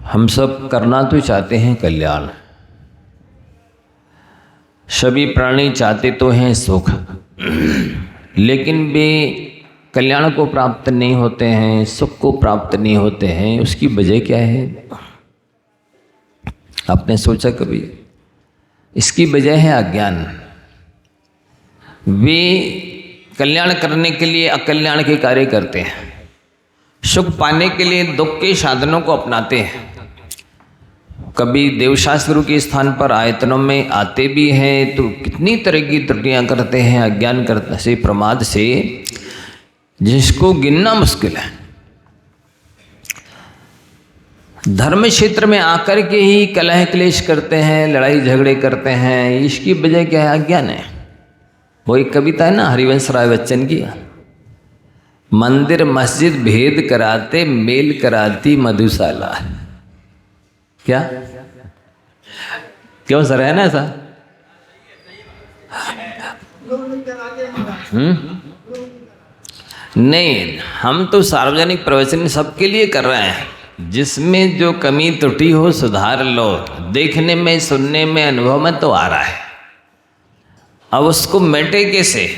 हम सब करना तो चाहते हैं कल्याण। सभी प्राणी चाहते तो हैं सुख, लेकिन वे कल्याण को प्राप्त नहीं होते हैं, सुख को प्राप्त नहीं होते हैं। उसकी वजह क्या है? आपने सोचा कभी? इसकी वजह है अज्ञान। वे कल्याण करने के लिए अकल्याण के कार्य करते हैं, सुख पाने के लिए दुख के साधनों को अपनाते हैं। कभी देवशास्त्र के स्थान पर आयतनों में आते भी हैं तो कितनी तरह की त्रुटियां करते हैं अज्ञान करने से, प्रमाद से, जिसको गिनना मुश्किल है। धर्म क्षेत्र में आकर के ही कलह क्लेश करते हैं, लड़ाई झगड़े करते हैं। इसकी वजह क्या है? अज्ञान है। वो एक कविता है ना हरिवंश राय बच्चन की, मंदिर मस्जिद भेद कराते मेल कराती मधुशाला। क्या क्यों सर, है ना ऐसा? नहीं, हम तो सार्वजनिक प्रवचन सबके लिए कर रहे हैं। जिसमें जो कमी त्रुटि हो सुधार लो। देखने में, सुनने में, अनुभव में तो आ रहा है, अब उसको मिटे कैसे?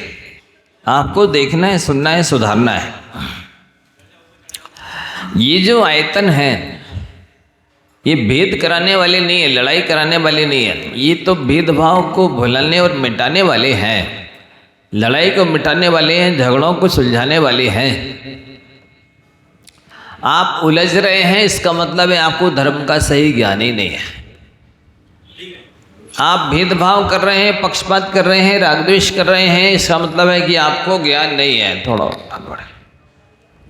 आपको देखना है, सुनना है, सुधारना है। ये जो आयतन है ये भेद कराने वाले नहीं है, लड़ाई कराने वाले नहीं है। ये तो भेदभाव को भुलाने और मिटाने वाले हैं, लड़ाई को मिटाने वाले हैं, झगड़ों को सुलझाने वाले हैं। आप उलझ रहे हैं, इसका मतलब है आपको धर्म का सही ज्ञान ही नहीं है। आप भेदभाव कर रहे हैं, पक्षपात कर रहे हैं, रागद्वेष कर रहे हैं, इसका मतलब है कि आपको ज्ञान नहीं है। थोड़ा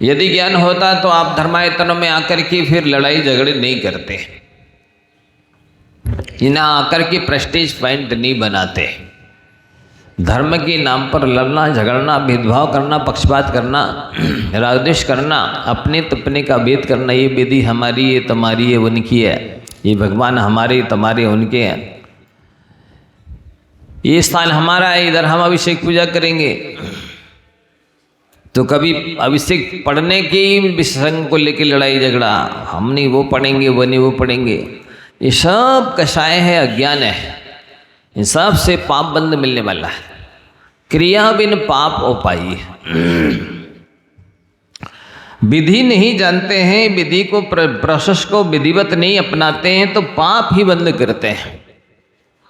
यदि ज्ञान होता तो आप धर्मायतनों में आकर के फिर लड़ाई झगड़े नहीं करते, यहाँ आकर के प्रेस्टीज पॉइंट नहीं बनाते। धर्म के नाम पर लड़ना, झगड़ना, भेदभाव करना, पक्षपात करना, रागद्वेष करना, अपने तपने का भेद करना, ये विधि हमारी है, तुम्हारी है, उनकी है, ये भगवान हमारे तुम्हारे उनके हैं, ये स्थान हमारा है, इधर हम अभिषेक पूजा करेंगे। तो कभी अभिषेक पढ़ने के विषय को लेकर लड़ाई झगड़ा, हम नहीं वो पढ़ेंगे, वो नहीं वो पढ़ेंगे। ये सब कषाय है, अज्ञान है। इन सब से पाप बंद मिलने वाला है। क्रिया बिन पाप उपाई। विधि नहीं जानते हैं, विधि को प्रोसेस को विधिवत नहीं अपनाते हैं तो पाप ही बंद करते हैं।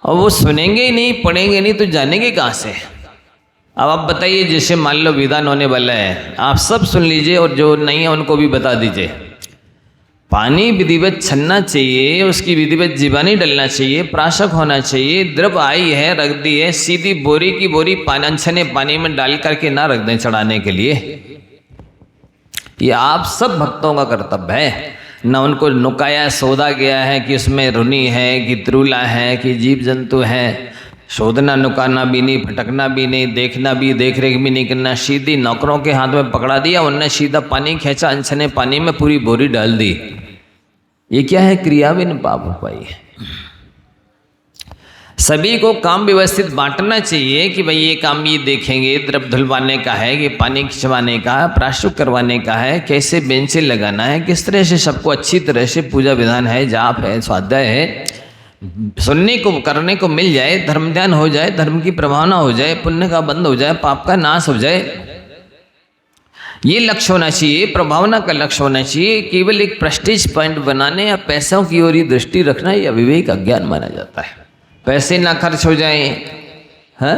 और वो सुनेंगे ही नहीं, पढ़ेंगे नहीं तो जानेंगे कहाँ से? अब आप बताइए, जैसे मान लो विधान होने वाला है, आप सब सुन लीजिए और जो नहीं है उनको भी बता दीजिए। पानी विधिवत छनना चाहिए, उसकी विधिवत जीवानी डलना चाहिए, प्राशक होना चाहिए। द्रव आई है, रख दी है, सीधी बोरी की बोरी अनछने पानी में डाल करके ना रख दें चढ़ाने के लिए। ये आप सब भक्तों का कर्तव्य है। न उनको नुकाया सौदा गया है कि उसमें रुनी है, कि त्रुला है, कि जीव जंतु है। शोधना नुकाना भी नहीं, भटकना भी नहीं, देखना भी, देख रेख भी नहीं करना। सीधी नौकरों के हाथ में पकड़ा दिया, उनने सीधा पानी खींचा, अनछने पानी में पूरी बोरी डाल दी। ये क्या है? क्रिया बिन पाप उपाई है। सभी को काम व्यवस्थित बांटना चाहिए कि भाई ये काम ये देखेंगे, द्रव धुलवाने का है, कि पानी खिंचवाने का है, प्राशुक करवाने का है, कैसे बेंचे लगाना है, किस तरह से सबको अच्छी तरह से पूजा विधान है, जाप है, स्वाध्याय है, सुनने को करने को मिल जाए, धर्म ध्यान हो जाए, धर्म की प्रभावना हो जाए, पुण्य का बंद हो जाए, पाप का नाश हो जाए। ये लक्ष्य होना चाहिए, प्रभावना का लक्ष्य होना चाहिए। केवल एक प्रेस्टीज पॉइंट बनाने या पैसों की ओर ही दृष्टि रखना यह अविवेक अज्ञान माना जाता है। पैसे ना खर्च हो जाए, हाँ?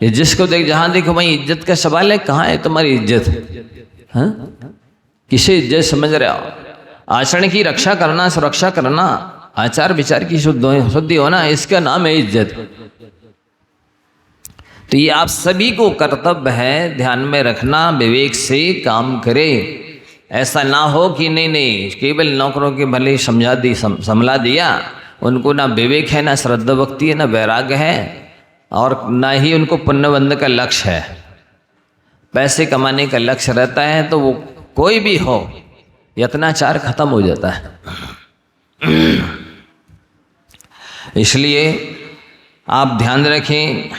ये जिसको देख, जहाँ देखो वहीं इज्जत का सवाल है। कहाँ है तुम्हारी इज्जत? हाँ? किसे इज्जत समझ रहे हो? आचरण की रक्षा करना, सुरक्षा करना, आचार विचार की शुद्धि होना, इसका नाम है इज्जत। तो ये आप सभी को कर्तव्य है ध्यान में रखना, विवेक से काम करे। ऐसा ना हो कि नहीं केवल नौकरों के भले समझा दिया, उनको ना विवेक है, ना श्रद्धा भक्ति है, ना वैराग्य है, और ना ही उनको पुण्यबंध का लक्ष्य है। पैसे कमाने का लक्ष्य रहता है तो वो कोई भी हो, यत्नाचार खत्म हो जाता है। इसलिए आप ध्यान रखें,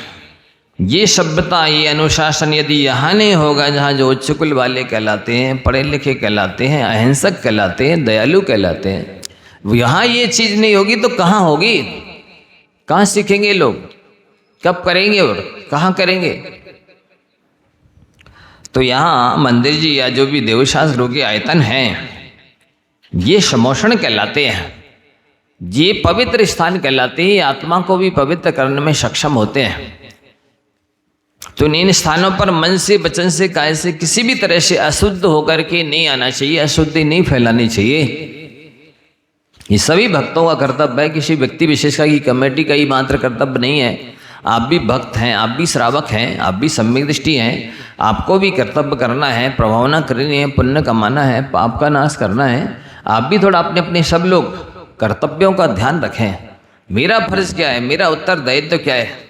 ये सभ्यता, ये अनुशासन यदि यहाँ नहीं होगा, जहाँ जो उच्च कुल वाले कहलाते हैं, पढ़े लिखे कहलाते हैं, अहिंसक कहलाते हैं, दयालु कहलाते हैं, यहाँ ये चीज नहीं होगी तो कहाँ होगी? कहाँ सीखेंगे लोग? कब करेंगे और कहाँ करेंगे? तो यहाँ मंदिर जी या जो भी देवशास्त्रों के आयतन हैं, ये समोषण कहलाते हैं, ये पवित्र स्थान कहलाते हैं, आत्मा को भी पवित्र करने में सक्षम होते हैं। तो इन स्थानों पर मन से, वचन से, काय से किसी भी तरह से अशुद्ध होकर के नहीं आना चाहिए, अशुद्धि नहीं फैलानी चाहिए। ये सभी भक्तों का कर्तव्य है, किसी व्यक्ति विशेष का, की कमेटी का ही मात्र कर्तव्य नहीं है। आप भी भक्त हैं, आप भी श्रावक हैं, आप भी सम्यक दृष्टि हैं, आपको भी कर्तव्य करना है, प्रभावना करनी है, पुण्य कमाना है, पाप का नाश करना है। आप भी थोड़ा अपने अपने सब लोग कर्तव्यों का ध्यान रखें। मेरा फर्ज क्या है, मेरा उत्तरदायित्व क्या है,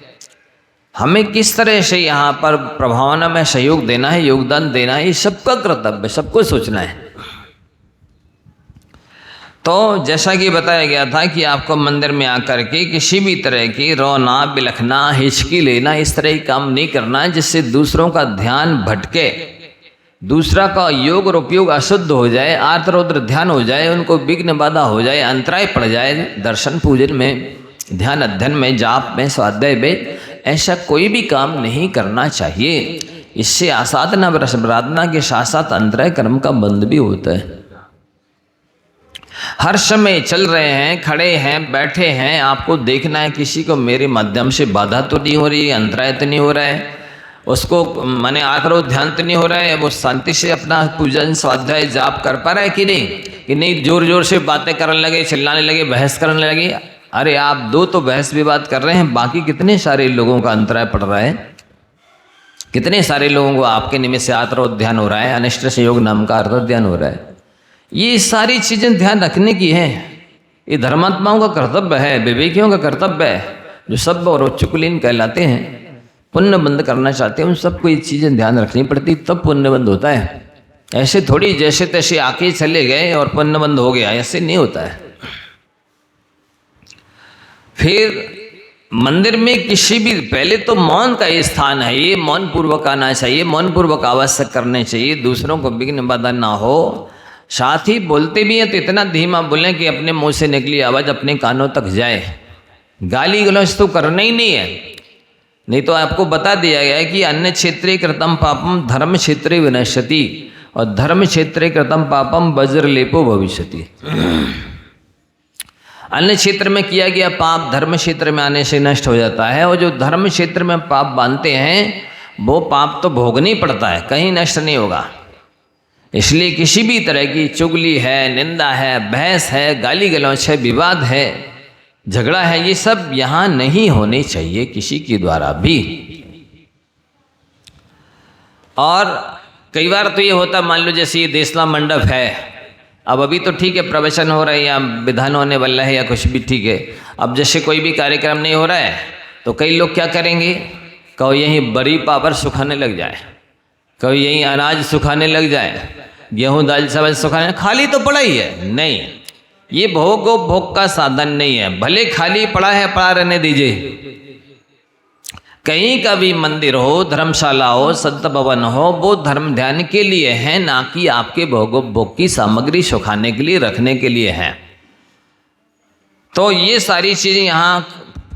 हमें किस तरह से यहाँ पर प्रभावना में सहयोग देना है, योगदान देना है, ये सबका कर्तव्य है, सबको सोचना है। तो जैसा कि बताया गया था कि आपको मंदिर में आकर के किसी भी तरह की रोना, बिलखना, हिचकी लेना, इस तरह का काम नहीं करना है जिससे दूसरों का ध्यान भटके, दूसरा का योग और उपयोग अशुद्ध हो जाए, आर्त रौद्र ध्यान हो जाए, उनको विघ्न बाधा हो जाए, अंतराय पड़ जाए दर्शन पूजन में, ध्यान अध्ययन में, जाप में, स्वाध्याय में। ऐसा कोई भी काम नहीं करना चाहिए। इससे आसाधना आराधना के साथ साथ अंतराय कर्म का बंध भी होता है। हर समय चल रहे हैं, खड़े हैं, बैठे हैं, आपको देखना है किसी को मेरे माध्यम से बाधा तो नहीं हो रही, अंतराय तो नहीं हो रहा है, उसको माने आकरो ध्यान तो नहीं हो रहा है, वो शांति से अपना पूजन, स्वाध्याय, जाप कर पा रहा है कि नहीं? कि नहीं जोर जोर से बातें करने लगे, चिल्लाने लगे, बहस करने लगे। अरे आप दो तो बहस भी बात कर रहे हैं, बाकी कितने सारे लोगों का अंतराय पड़ रहा है, कितने सारे लोगों को आपके निमित्त से आत्रो ध्यान हो रहा है, अनिष्ट संयोग नाम का अर्थ ध्यान हो रहा है। ये सारी चीज़ें ध्यान रखने की है। ये धर्मात्माओं का कर्तव्य है, विवेकियों का कर्तव्य है, जो सब और चुकुलीन कहलाते हैं, पुण्य बंद करना चाहते हैं, उन सबको ये चीज़ें ध्यान रखनी पड़ती, तब पुण्य बंद होता है। ऐसे थोड़ी जैसे तैसे आके चले गए और पुण्य बंद हो गया, ऐसे नहीं होता है। फिर मंदिर में किसी भी, पहले तो मौन का ये स्थान है, ये मौन पूर्वक आना चाहिए, मौन पूर्वक आवश्यक करने चाहिए, दूसरों को विघ्न बाधा ना हो। साथ ही बोलते भी हैं तो इतना धीमा बोलें कि अपने मुंह से निकली आवाज़ अपने कानों तक जाए। गाली गलौज तो करना ही नहीं है, नहीं तो आपको बता दिया गया है कि अन्य क्षेत्रे कृतम पापम धर्म क्षेत्रे विनश्यति, और धर्म क्षेत्रे कृतम पापम वज्रलेपो भविष्यति। अन्य क्षेत्र में किया गया पाप धर्म क्षेत्र में आने से नष्ट हो जाता है, और जो धर्म क्षेत्र में पाप बांधते हैं वो पाप तो भोगना ही पड़ता है, कहीं नष्ट नहीं होगा। इसलिए किसी भी तरह की चुगली है, निंदा है, बहस है, गाली गलौच है, विवाद है, झगड़ा है, ये सब यहाँ नहीं होने चाहिए किसी के द्वारा भी। और कई बार तो ये होता, मान लो जैसे ये देसला मंडप है, अब अभी तो ठीक है प्रवचन हो रहा है या विधान होने वाला है या कुछ भी ठीक है। अब जैसे कोई भी कार्यक्रम नहीं हो रहा है तो कई लोग क्या करेंगे, कहो यहीं बड़ी पापड़ सुखाने लग जाए, कहो यहीं अनाज सुखाने लग जाए, गेहूँ दाल चावल सुखाने, खाली तो पड़ा ही है। नहीं, ये भोग का साधन नहीं है, भले खाली पड़ा है, पड़ा रहने दीजिए। कहीं का भी मंदिर हो, धर्मशाला हो, संत भवन हो, वो धर्म ध्यान के लिए है, ना कि आपके भोग की सामग्री सुखाने के लिए, रखने के लिए है। तो ये सारी चीज़ें यहाँ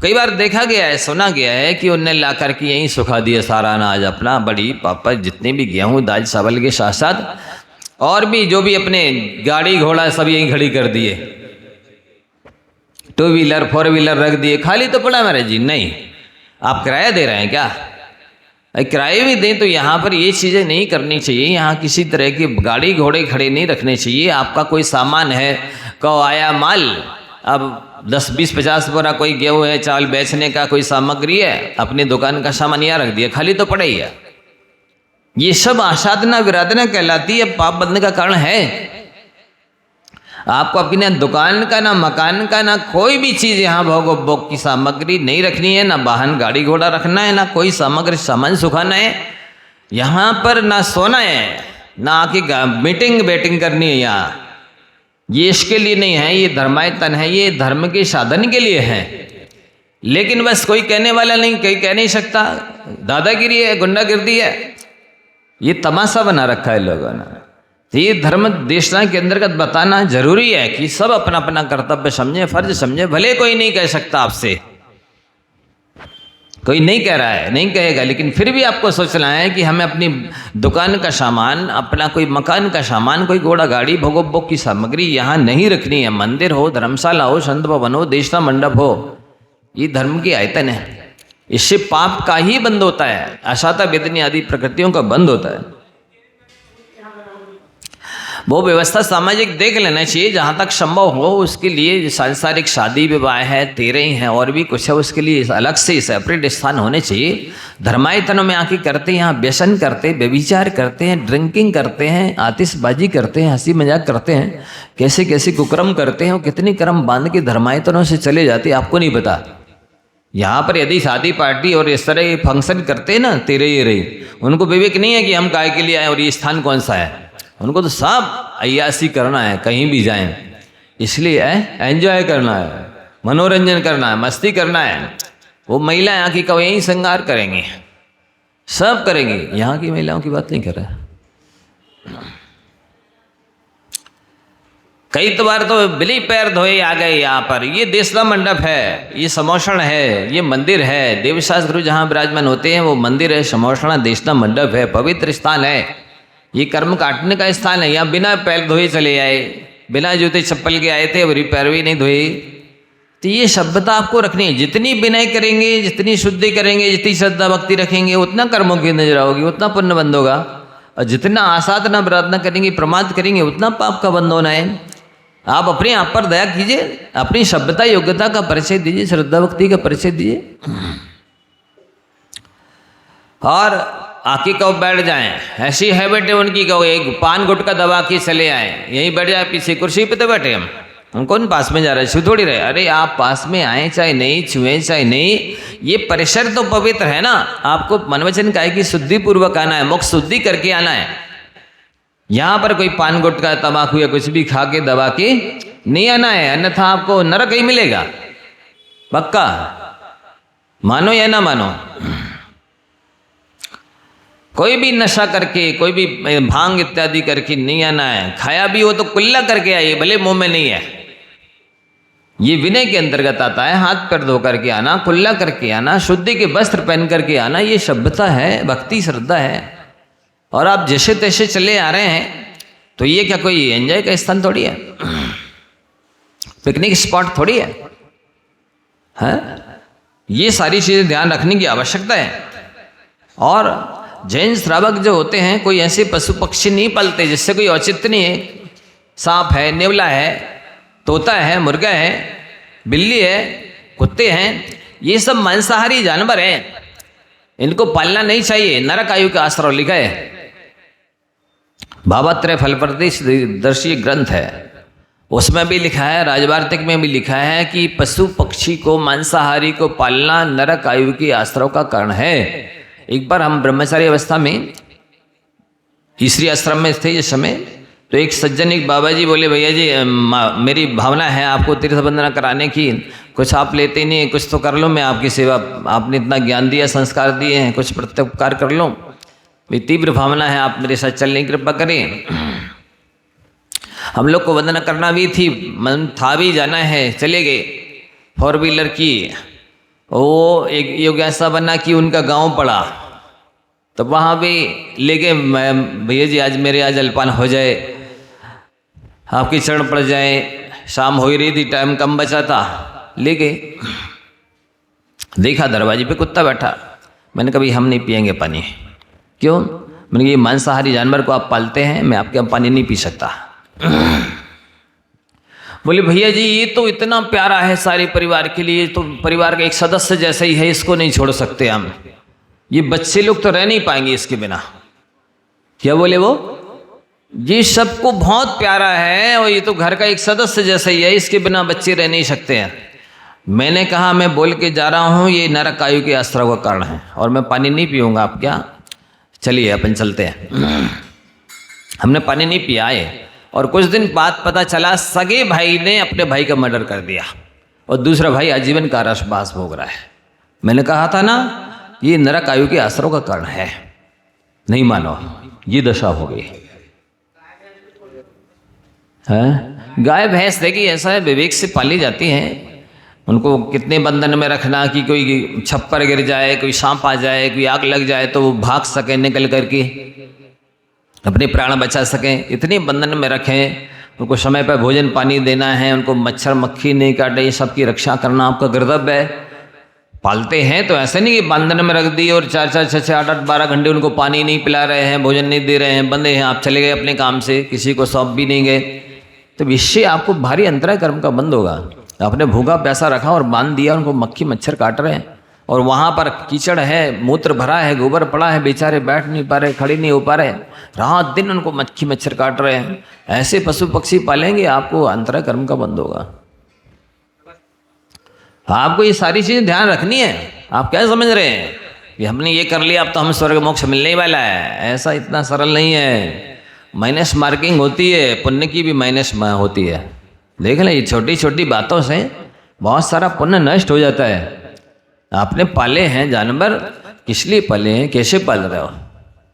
कई बार देखा गया है, सुना गया है कि उनने ला करके यहीं सुखा दिया सारा अनाज अपना, बड़ी पापा जितने भी गेहूँ दाल चावल के साथ साथ और भी जो भी अपने गाड़ी घोड़ा सब यहीं खड़ी कर दिए, 2 व्हीलर 4 व्हीलर रख दिए, खाली तो पड़ा महाराज जी। नहीं, आप किराया दे रहे हैं क्या? किराए भी दें तो यहाँ पर ये चीज़ें नहीं करनी चाहिए। यहाँ किसी तरह की गाड़ी घोड़े खड़े नहीं रखने चाहिए। आपका कोई सामान है, कहो आया माल, अब 10 20 50 बोरा कोई गेहूँ है, चावल बेचने का कोई सामग्री है, अपनी दुकान का सामान यहाँ रख दिया, खाली तो पड़ा ही है। ये सब आसाधना विराधना कहलाती है, पाप बंधने का कारण है। आपको अपनी ना दुकान का, ना मकान का, ना कोई भी चीज़ यहाँ भोग की सामग्री नहीं रखनी है, ना वाहन गाड़ी घोड़ा रखना है, ना कोई सामग्री सामान सुखाना है। यहाँ पर ना सोना है, ना आके मीटिंग बैटिंग करनी है। यहाँ ये इसके लिए नहीं है, ये धर्मायतन है, ये धर्म के साधन के लिए है। लेकिन बस कोई कहने वाला नहीं, कोई कह नहीं सकता, दादागिरी है, गुंडागिर्दी है, ये तमाशा बना रखा है लोगों ने। तो ये धर्म देशना के अंतर्गत बताना जरूरी है कि सब अपना अपना कर्तव्य समझे, फर्ज समझे। भले कोई नहीं कह सकता आपसे, कोई नहीं कह रहा है, नहीं कहेगा, लेकिन फिर भी आपको सोचना है कि हमें अपनी दुकान का सामान, अपना कोई मकान का सामान, कोई घोड़ा गाड़ी, भोगोपभोग की सामग्री यहाँ नहीं रखनी है। मंदिर हो, धर्मशाला हो, संत भवन हो, देशना मंडप हो, ये धर्म की आयतन है। इससे पाप का ही बंद होता है, अशाता वेदनी आदि प्रकृतियों का बंद होता है। वो व्यवस्था सामाजिक देख लेना चाहिए जहाँ तक संभव हो। उसके लिए सांसारिक शादी विवाह है, तेरे ही हैं और भी कुछ है, उसके लिए अलग से सेपरेट स्थान होने चाहिए। धर्मायतनों में आके करते हैं, यहाँ व्यसन करते, व्यभिचार करते हैं, ड्रिंकिंग करते हैं, आतिशबाजी करते हैं, हंसी मजाक करते हैं, कैसे कैसे कुकर्म करते हैं और कितनी कर्म बांध के धर्मायतनों से चले जाते हैं, आपको नहीं पता। यहाँ पर यदि शादी पार्टी और इस तरह फंक्शन करते हैं ना, तेरे ये रही, उनको विवेक नहीं है कि हम काय के लिए आए और ये स्थान कौन सा है। उनको तो सब अय्यासी करना है, कहीं भी जाएं, इसलिए एंजॉय करना है, मनोरंजन करना है, मस्ती करना है। वो महिलाएं आके कब यही श्रृंगार करेंगी, सब करेंगी। यहाँ की महिलाओं की बात नहीं कर रहा। कई तो बार तो बिली पैर धोए आ गए यहाँ पर। ये देशना मंडप है, ये समोषण है, ये मंदिर है। देवशास गुरु जहाँ विराजमान होते हैं वो मंदिर है, समोषणा देशना मंडप है, पवित्र स्थान है। ये कर्म काटने का स्थान है। यहाँ बिना पैर धोए चले आए, बिना जूते चप्पल के आए थे, और पैर भी नहीं धोए। तो ये सभ्यता आपको रखनी है। जितनी विनय करेंगे, जितनी शुद्धि करेंगे, जितनी श्रद्धा भक्ति रखेंगे, उतना कर्मों की नजर आओगी, उतना पुण्य बंद होगा। और जितना आसाधना प्रार्थना करेंगे, प्रमाद करेंगे, उतना पाप का बंद होना है। आप अपने आप पर दया कीजिए, अपनी सभ्यता योग्यता का परिचय दीजिए, श्रद्धा भक्ति का परिचय दीजिए, और आके कब बैठ जाएं। ऐसी हैबिट है उनकी, कहो एक पान गुटखा दबा के चले आए, यहीं बैठ जाए पीछे कुर्सी पे तो बैठे हम कौन पास में जा रहे, छू थोड़ी रहे। अरे आप पास में आए चाहे नहीं, छुए चाहे नहीं, ये परिसर तो पवित्र है ना। आपको मनवचन काय की शुद्धि पूर्वक आना है, मुख शुद्धि करके आना है। यहाँ पर कोई पान गुटखा तंबाकू या कुछ भी खा के दबा के नहीं आना है, अन्यथा आपको नरक ही मिलेगा पक्का, मानो या ना मानो। कोई भी नशा करके, कोई भी भांग इत्यादि करके नहीं आना है। खाया भी हो तो कुल्ला करके आइए, भले मुंह में नहीं है। ये विनय के अंतर्गत आता है। हाथ पैर धो करके आना, कुल्ला करके आना, शुद्धि के वस्त्र पहन करके आना, ये सभ्यता है, भक्ति श्रद्धा है। और आप जैसे तैसे चले आ रहे हैं तो ये क्या कोई एंजॉय का स्थान थोड़ी है, पिकनिक स्पॉट थोड़ी है? ये सारी चीजें ध्यान रखने की आवश्यकता है। और जैन श्रावक जो होते हैं, कोई ऐसे पशु पक्षी नहीं पालते जिससे कोई औचित्य नहीं है। सांप है, नेवला है, तोता है, मुर्गा है, बिल्ली है, कुत्ते हैं, ये सब मांसाहारी जानवर हैं, इनको पालना नहीं चाहिए। नरक आयु का आश्रय लिखा है, भावात्रय फलप्रदर्शी ग्रंथ है, उसमें भी लिखा है, राजवार्तिक में भी लिखा है कि पशु पक्षी को, मांसाहारी को पालना नरक आयु के आश्रय का कारण है। एक बार हम ब्रह्मचारी अवस्था में तीसरी आश्रम में थे जिस समय, तो एक सज्जन, एक बाबा जी बोले, भैया जी मेरी भावना है आपको तीर्थ वंदना कराने की, कुछ आप लेते नहीं, कुछ तो कर लो, मैं आपकी सेवा, आपने इतना ज्ञान दिया, संस्कार दिए हैं, कुछ प्रत्युपकार कर लो, मेरी तीव्र भावना है, आप मेरे साथ चलने की कृपा करें। हम लोग को वंदना करना भी थी, मन था भी जाना है, चले गए। 4 व्हीलर की वो एक योग ऐसा बना कि उनका गांव पड़ा, तो वहाँ भी ले गए, भैया जी आज मेरे आज जलपान हो जाए, आपके चरण पड़ जाए। शाम हो ही रही थी, टाइम कम बचा था, ले गए। देखा दरवाजे पे कुत्ता बैठा, मैंने कहा भाई हम नहीं पियेंगे पानी। क्यों? मैंने कहा ये मांसाहारी जानवर को आप पालते हैं, मैं आपके यहाँ पानी नहीं पी सकता। बोले भैया जी ये तो इतना प्यारा है सारे परिवार के लिए, तो परिवार का एक सदस्य जैसा ही है, इसको नहीं छोड़ सकते हम, ये बच्चे लोग तो रह नहीं पाएंगे इसके बिना। क्या बोले वो? ये सबको बहुत प्यारा है और ये तो घर का एक सदस्य जैसा ही है, इसके बिना बच्चे रह नहीं सकते हैं। मैंने कहा मैं बोल के जा रहा हूँ ये नरक आयु के आश्रय का कारण है और मैं पानी नहीं पीऊँगा, आप क्या, चलिए अपन चलते हैं। हमने पानी नहीं पिया है। और कुछ दिन बाद पता चला सगे भाई ने अपने भाई का मर्डर कर दिया और दूसरा भाई आजीवन कारावास भोग रहा है। मैंने कहा था ना ये नरक आयु के आश्रय का कारण है, नहीं मानो, ये दशा हो गई। है। गाय भैंस देखिए ऐसा है, विवेक से पाली जाती हैं। उनको कितने बंधन में रखना कि कोई छप्पर गिर जाए, कोई सांप आ जाए, कोई आग लग जाए तो वो भाग सके निकल करके, अपने प्राण बचा सकें, इतने बंधन में रखें। उनको समय पर भोजन पानी देना है, उनको मच्छर मक्खी नहीं काटे, ये सब की रक्षा करना आपका कर्तव्य है। पालते हैं तो ऐसे नहीं कि बंधन में रख दिए और 4-4, 6-6, 8-8, 12 घंटे उनको पानी नहीं पिला रहे हैं, भोजन नहीं दे रहे हैं, बंदे हैं, आप चले गए अपने काम से, किसी को सौंप भी नहीं गए, तो इससे आपको भारी अंतराय कर्म का बंद होगा। आपने भूखा प्यासा रखा और बांध दिया, उनको मक्खी मच्छर काट रहे हैं, और वहाँ पर कीचड़ है, मूत्र भरा है, गोबर पड़ा है, बेचारे बैठ नहीं पा रहे, खड़े नहीं हो पा रहे, रात दिन उनको मक्खी मच्छर काट रहे हैं। ऐसे पशु पक्षी पालेंगे, आपको अंतराय कर्म का बंद होगा। आपको ये सारी चीज़ें ध्यान रखनी है। आप क्या समझ रहे हैं कि हमने ये कर लिया अब तो हम स्वर्ग मोक्ष मिलने ही वाला है? ऐसा इतना सरल नहीं है। माइनस मार्किंग होती है, पुण्य की भी माइनस होती है। देख लें, ये छोटी छोटी बातों से बहुत सारा पुण्य नष्ट हो जाता है। आपने पाले हैं जानवर, किस लिए पाले हैं, कैसे पाल रहे हो,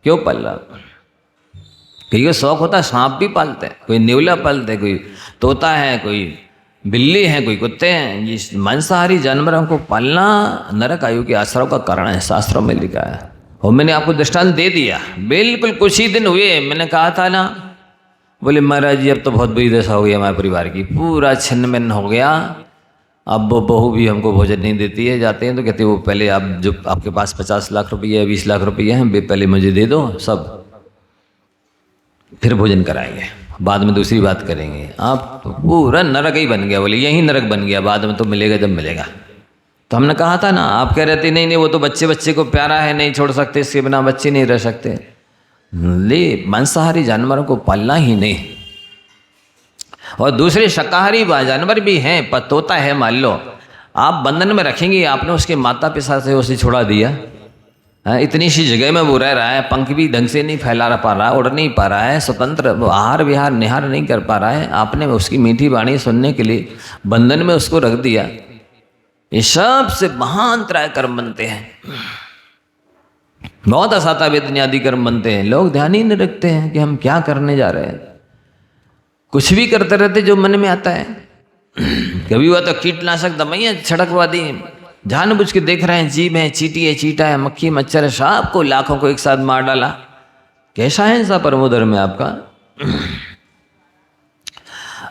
क्यों पाल रहे हो? कई को शौक होता है, सांप भी पालते हैं, कोई नेवला पालते हैं, कोई तोता है, कोई बिल्ली है, कोई कुत्ते हैं। ये मांसाहारी जानवरों को पालना नरक आयु के आश्रम का कारण है, शास्त्रों में लिखा है। और मैंने आपको दृष्टांत दे दिया। बिल्कुल कुछ ही दिन हुए, मैंने कहा था ना, बोले महाराज जी अब तो बहुत बुरी दशा हो गई हमारे परिवार की, पूरा छिन्न भिन्न हो गया। अब वो बहू भी हमको भोजन नहीं देती है, जाते हैं तो कहते वो पहले आप जो आपके पास 50 लाख रुपये 20 लाख रुपये हैं, पहले मुझे दे दो सब, फिर भोजन कराएंगे, बाद में दूसरी बात करेंगे। आप तो पूरा नरक ही बन गया। बोले यही नरक बन गया, बाद में तो मिलेगा जब मिलेगा। तो हमने कहा था ना, आप कह रहे थे नहीं नहीं वो तो बच्चे को प्यारा है, नहीं छोड़ सकते, इसके बिना बच्चे नहीं रह सकते। ले मांसाहारी जानवरों को पालना ही नहीं। और दूसरे शाकाहारी जानवर भी हैं, पर तोता है मान लो, आप बंधन में रखेंगे, आपने उसके माता पिता से उसे छुड़ा दिया, इतनी सी जगह में वो रह रहा है, पंख भी ढंग से नहीं फैला पा रहा, उड़ नहीं पा रहा है, स्वतंत्र आहार विहार निहार नहीं कर पा रहा है, आपने उसकी मीठी वाणी सुनने के लिए बंधन में उसको रख दिया। ये सब से महाअंतराय कर्म बनते हैं, बहुत असाता वेदन्यादि कर्म बनते हैं। लोग ध्यान ही नहीं रखते हैं कि हम क्या करने जा रहे हैं, कुछ भी करते रहते जो मन में आता है। कभी हुआ तो कीटनाशक दवाइयाँ छिड़कवा दी, जानबूझ के देख रहे हैं, जीव है, चींटी है, चीटा है, मक्खी मच्छर है, सांप को लाखों को एक साथ मार डाला। कैसा है ऐसा परमोधर्म में आपका?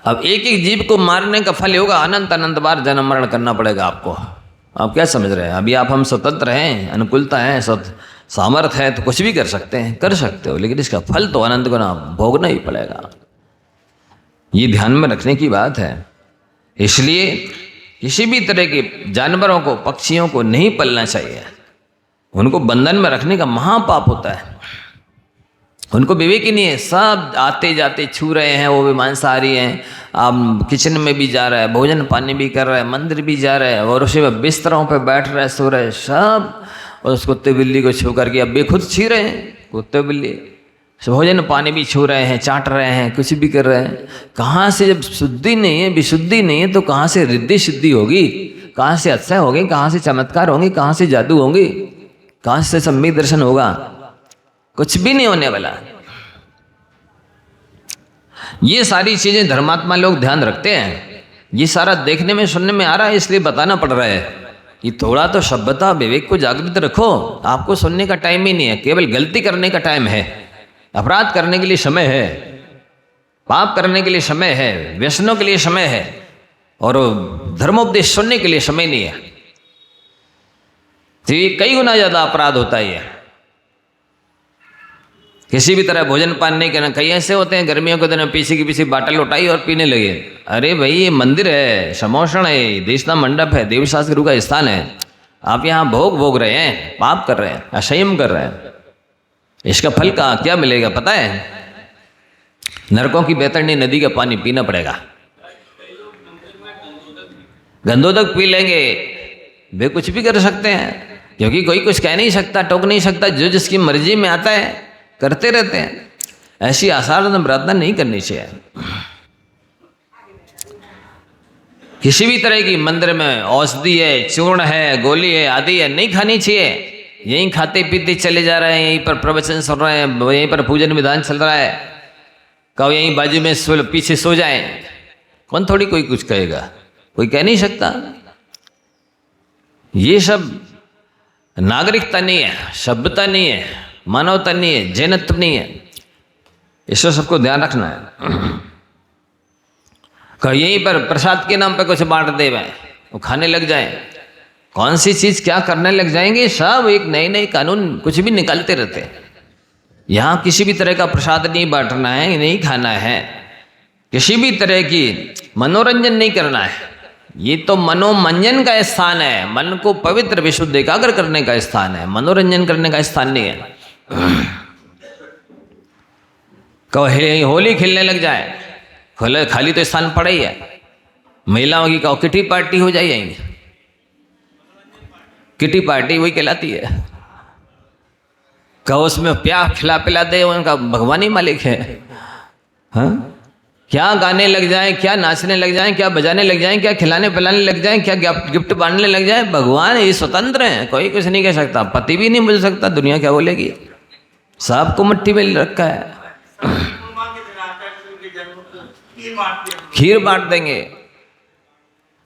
अब एक एक जीव को मारने का फल होगा, अनंत अनंत बार जन्म मरण करना पड़ेगा आपको। आप क्या समझ रहे हैं? अभी आप हम स्वतंत्र हैं, अनुकूलता है, सामर्थ्य है तो कुछ भी कर सकते हैं, कर सकते हो, लेकिन इसका फल तो अनंत गुना भोगना ही पड़ेगा। ये ध्यान में रखने की बात है। इसलिए किसी भी तरह के जानवरों को, पक्षियों को नहीं पालना चाहिए। उनको बंधन में रखने का महापाप होता है। उनको विवेक ही नहीं है, सब आते जाते छू रहे हैं, वो भी मांसाहारी हैं। आप किचन में भी जा रहा है, भोजन पानी भी कर रहा है, मंदिर भी जा रहा है, और उसे बिस्तरों पे बैठ रहे, सो रहे, सब और उस कुत्ते बिल्ली को छू करके अब बेखुद छी रहे हैं। कुत्ते बिल्ली भोजन पानी भी छू रहे हैं, चाट रहे हैं, कुछ भी कर रहे हैं। कहाँ से, जब शुद्धि नहीं है, विशुद्धि नहीं है, तो कहाँ से रिद्धि शुद्धि होगी, कहाँ से अक्षय होगी, कहाँ से चमत्कार होंगे, कहाँ से जादू होंगे, कहाँ से सम्यक दर्शन होगा? कुछ भी नहीं होने वाला। ये सारी चीजें धर्मात्मा लोग ध्यान रखते हैं। ये सारा देखने में सुनने में आ रहा है, इसलिए बताना पड़ रहा है। ये थोड़ा तो सभ्यता विवेक को जागृत रखो। आपको सुनने का टाइम ही नहीं है, केवल गलती करने का टाइम है। अपराध करने के लिए समय है, पाप करने के लिए समय है, व्यसनों के लिए समय है, और धर्मोपदेश सुनने के लिए समय नहीं है। तो ये कई गुना ज्यादा अपराध होता है। किसी भी तरह भोजन पान नहीं करना। कई ऐसे होते हैं गर्मियों के दिन पीछे की पीछे बाटल उठाई और पीने लगे। अरे भाई ये मंदिर है, समोषण है, देशना मंडप है, देवशास्त्र गुरु का स्थान है, आप यहाँ भोग रहे हैं, पाप कर रहे हैं, असंयम कर रहे हैं। इसका फल का क्या मिलेगा पता है? नरकों की बैतरणी नदी का पानी पीना पड़ेगा। गंधोदक पी लेंगे, वे कुछ भी कर सकते हैं, क्योंकि कोई कुछ कह नहीं सकता, टोक नहीं सकता। जो जिसकी मर्जी में आता है करते रहते हैं। ऐसी असाधारण प्रार्थना नहीं करनी चाहिए। किसी भी तरह की मंदिर में औषधि है, चूर्ण है, गोली है, आदि है, नहीं खानी चाहिए। यहीं खाते पीते चले जा रहे हैं, यहीं पर प्रवचन सुन रहे हैं, यहीं पर पूजन विधान चल रहा है, कहो यहीं बाजू में पीछे सो जाए, कौन थोड़ी कोई कुछ कहेगा, कोई कह नहीं सकता। ये सब नागरिकता नहीं है, सभ्यता नहीं है, मानवता नहीं है, जैनत्व नहीं है। इसको सबको ध्यान रखना है। कहो यहीं पर प्रसाद के नाम पर कुछ बांट दे वो खाने लग जाए, कौन सी चीज क्या करने लग जाएंगे, सब एक नए नए कानून कुछ भी निकालते रहते हैं। यहाँ किसी भी तरह का प्रसाद नहीं बांटना है, नहीं खाना है, किसी भी तरह की मनोरंजन नहीं करना है। ये तो मनोमंजन का स्थान है, मन को पवित्र विशुद्ध एकाग्र करने का स्थान है, मनोरंजन करने का स्थान नहीं है। कहो होली खेलने लग जाए, खाली तो स्थान पड़ा ही है। महिलाओं की कहो किटी पार्टी हो जाएगी, किटी पार्टी वही कहलाती है। कहो उसमें प्यार खिला पिला दे, उनका भगवान ही मालिक है। हाँ, क्या गाने लग जाए, क्या नाचने लग जाए, क्या बजाने लग जाए, क्या खिलाने पिलाने लग जाए, क्या गिफ्ट बांटने लग जाए, भगवान ये स्वतंत्र है, कोई कुछ नहीं कह सकता, पति भी नहीं बोल सकता, दुनिया क्या बोलेगी, सबको मट्टी में रखा है। खीर बांट देंगे।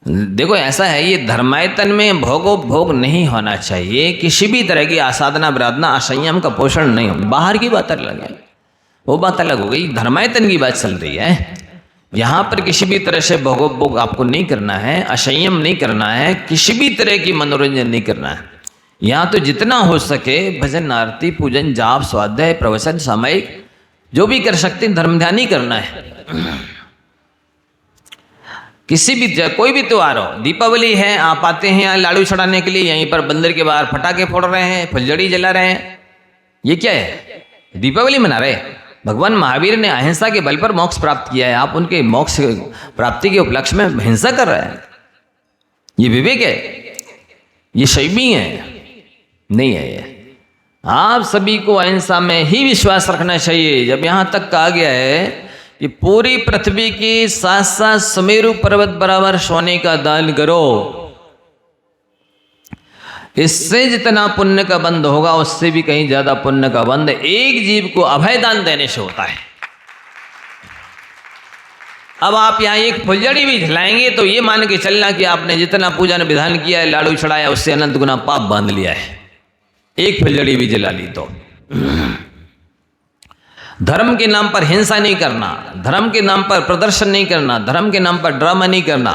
देखो ऐसा है, ये धर्मायतन में भोग नहीं होना चाहिए, किसी भी तरह की आसाधना विराधना असंयम का पोषण नहीं हो। बाहर की बात अलग है, वो बात अलग हो गई, धर्मायतन की बात चल रही है। यहाँ पर किसी भी तरह से भोग आपको नहीं करना है, असंयम नहीं करना है, किसी भी तरह की मनोरंजन नहीं करना है। यहाँ तो जितना हो सके भजन आरती पूजन जाप स्वाध्याय प्रवचन सामयिक जो भी कर सकते धर्म ध्यान ही करना है। किसी भी कोई भी त्योहार हो, दीपावली है, आप आते हैं यहाँ लाड़ू चढ़ाने के लिए, यहीं पर मंदिर के बाहर पटाखे फोड़ रहे हैं, फुलझड़ी जला रहे हैं, ये क्या है? दीपावली मना रहे। भगवान महावीर ने अहिंसा के बल पर मोक्ष प्राप्त किया है, आप उनके मोक्ष प्राप्ति के उपलक्ष्य में हिंसा कर रहे हैं, ये विवेक है? ये शैवी है? नहीं है ये। आप सभी को अहिंसा में ही विश्वास रखना चाहिए। जब यहाँ तक कहा गया है कि पूरी पृथ्वी की 7 सुमेरु पर्वत बराबर सोने का दान करो, इससे जितना पुण्य का बंद होगा उससे भी कहीं ज्यादा पुण्य का बंद एक जीव को अभय दान देने से होता है। अब आप यहाँ एक फुलझड़ी भी जलाएंगे तो ये मान के चलना कि आपने जितना पूजन विधान किया है, लाड़ू चढ़ाया, उससे अनंत गुना पाप बांध लिया है। एक फुलझड़ी भी जला ली तो। धर्म के नाम पर हिंसा नहीं करना, धर्म के नाम पर प्रदर्शन नहीं करना, धर्म के नाम पर ड्रामा नहीं करना,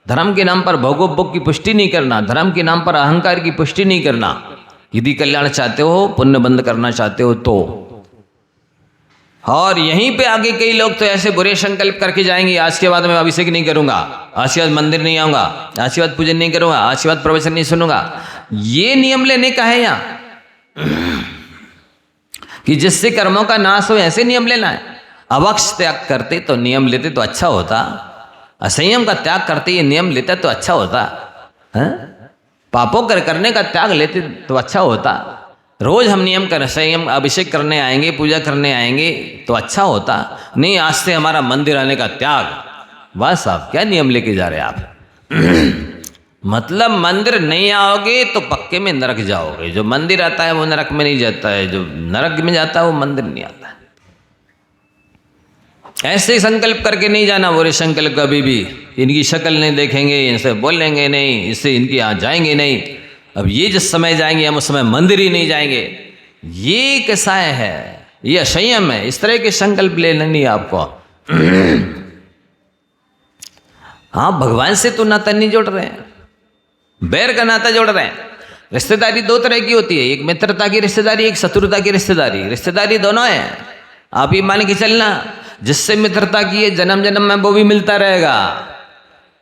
धर्म के नाम पर भोगोपभोग की पुष्टि नहीं करना, धर्म के नाम पर अहंकार की पुष्टि नहीं करना। यदि कल्याण चाहते हो, पुण्य बंद करना चाहते हो तो। और यहीं पे आगे कई लोग तो ऐसे बुरे संकल्प करके जाएंगे, आज के बाद मैं अभिषेक नहीं करूंगा, आज के बाद मंदिर नहीं आऊंगा, आज के बाद पूजन नहीं करूंगा, आज के बाद प्रवचन नहीं सुनूंगा। ये नियम लेने का है यहाँ कि जिससे कर्मों का नाश हो, ऐसे नियम लेना है। अवक्ष त्याग करते तो नियम लेते तो अच्छा होता, असंयम का त्याग करते ये नियम लेते तो अच्छा होता है? पापों करने का त्याग लेते तो अच्छा होता। रोज हम नियम कर संयम अभिषेक करने आएंगे, पूजा करने आएंगे तो अच्छा होता। नहीं, आज से हमारा मंदिर आने का त्याग। बस आप क्या नियम लेके जा रहे हैं आप? मतलब मंदिर नहीं आओगे तो पक्के में नरक जाओगे। जो मंदिर आता है वो नरक में नहीं जाता है, जो नरक में जाता है वो मंदिर नहीं आता है। ऐसे संकल्प करके नहीं जाना बुरे संकल्प कभी भी। इनकी शक्ल नहीं देखेंगे, इनसे बोलेंगे नहीं, इससे इनके यहाँ जाएंगे नहीं। अब ये जिस समय जाएंगे हम उस समय मंदिर ही नहीं जाएंगे, ये कैसा है? ये असंयम है। इस तरह के संकल्प लेना नहीं आपको। आप भगवान से तो नाता नहीं जोड़ रहे हैं, बैर का नाता जोड़ रहे हैं। रिश्तेदारी दो तरह की होती है, एक मित्रता की रिश्तेदारी, एक शत्रुता की रिश्तेदारी। रिश्तेदारी दोनों है। आप ये मान के चलना, जिससे मित्रता की है जन्म जन्म में वो भी मिलता रहेगा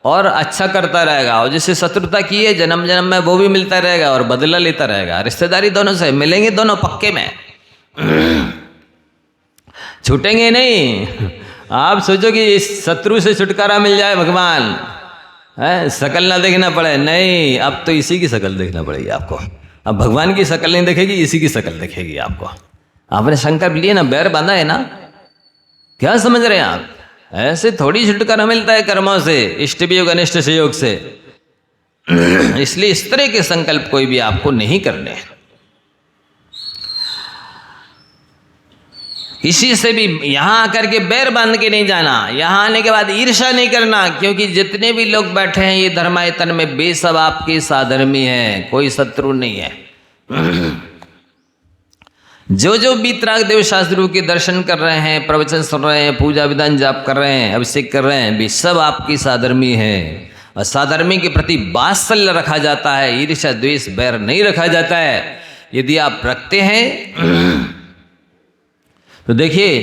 और अच्छा करता रहेगा, और जिससे शत्रुता की है जन्म जन्म में वो भी मिलता रहेगा और बदला लेता रहेगा। रिश्तेदारी दोनों से मिलेंगे, दोनों पक्के में छूटेंगे नहीं। आप सोचो कि इस शत्रु से छुटकारा मिल जाए, भगवान है, शकल ना देखना पड़े। नहीं, अब तो इसी की शकल देखना पड़ेगी आपको। अब भगवान की शकल नहीं देखेगी, इसी की शकल देखेगी आपको। आपने संकल्प लिए ना, बैर बांधा है ना, क्या समझ रहे हैं आप? ऐसे थोड़ी छुटकारा मिलता है कर्मों से, इष्ट वियोग अनिष्ट संयोग से। इसलिए इस तरह के संकल्प कोई भी आपको नहीं करने। किसी से भी यहाँ आकर के बैर बांध के नहीं जाना, यहाँ आने के बाद ईर्ष्या नहीं करना, क्योंकि जितने भी लोग बैठे हैं ये धर्मायतन में वे सब आपके साधर्मी हैं, कोई शत्रु नहीं है। जो वीतराग देव शास्त्रों के दर्शन कर रहे हैं, प्रवचन सुन रहे हैं, पूजा विधान जाप कर रहे हैं, अभिषेक कर रहे हैं, वे सब आपकी साधर्मी है। और साधर्मी के प्रति वात्सल्य रखा जाता है, ईर्ष्या द्वेष बैर नहीं रखा जाता है। यदि आप रखते हैं तो देखिए,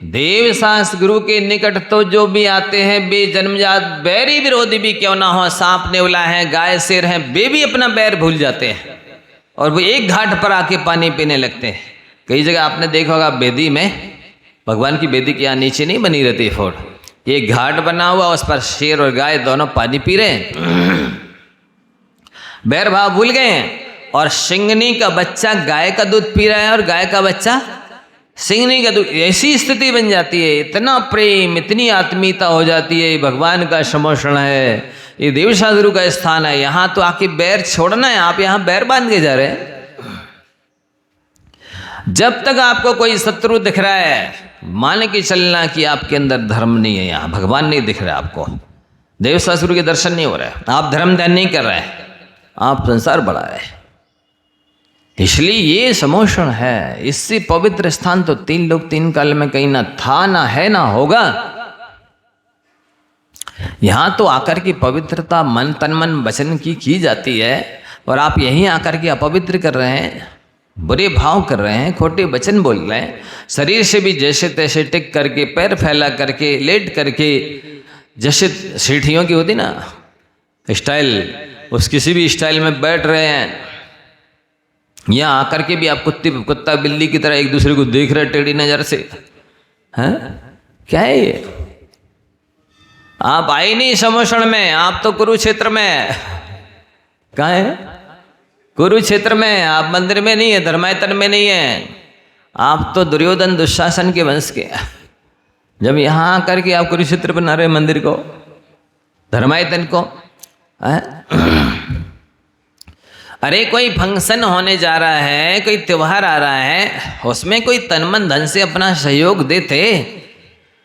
देव शास्त्र गुरु के निकट तो जो भी आते हैं वे जन्मजात बैरी विरोधी भी क्यों ना हो, सांप नेवला है, गाय शेर है, वे भी अपना बैर भूल जाते हैं और वो एक घाट पर आके पानी पीने लगते हैं। कई जगह आपने देखा होगा बेदी में, भगवान की बेदी के यहाँ नीचे नहीं बनी रहती फोड़, एक घाट बना हुआ, उस पर शेर और गाय दोनों पानी पी रहे हैं, बैर भाव भूल गए हैं। और सिंगनी का बच्चा गाय का दूध पी रहा है और गाय का बच्चा सिंगनी का दूध, ऐसी स्थिति बन जाती है। इतना प्रेम, इतनी आत्मीयता हो जाती है। भगवान का समोषण है, ये देवशास्त्रु का स्थान है, यहाँ तो आके बैर छोड़ना है, आप यहाँ बैर बांध के जा रहे हैं। जब तक आपको कोई शत्रु दिख रहा है, मान के चलना कि आपके अंदर धर्म नहीं है, यहाँ भगवान नहीं दिख रहा है, आपको देवशास्त्रु के दर्शन नहीं हो रहा है, आप धर्म ध्यान नहीं कर रहे हैं, आप संसार बढ़ा रहे हैं। इसलिए ये समोषण है। इससे पवित्र स्थान तो 3 लोग 3 काल में कहीं ना था, ना है, ना होगा। यहां तो आकर की पवित्रता मन तन मन वचन की जाती है, और आप यहीं आकर के अपवित्र कर रहे हैं, बुरे भाव कर रहे हैं, खोटे वचन बोल रहे हैं। शरीर से भी जैसे तैसे टिक करके, पैर फैला करके, लेट करके, जैसे सीढ़ियों की होती ना स्टाइल, उस किसी भी स्टाइल में बैठ रहे हैं। यहाँ आकर के भी आप कुत्ता बिल्ली की तरह एक दूसरे को देख रहे टेढ़ी नजर से, हैं? क्या है ये? आप आए नहीं समोषण में, आप तो कुरुक्षेत्र में। कहाँ है? कुरुक्षेत्र में। आप मंदिर में नहीं है, धर्मायतन में नहीं है, आप तो दुर्योधन दुशासन के वंश के। जब यहाँ आकर के आप कुरुक्षेत्र बना रहे मंदिर को, धर्मायतन को, अरे कोई फंक्शन होने जा रहा है, कोई त्योहार आ रहा है, उसमें कोई तन मन धन से अपना सहयोग देते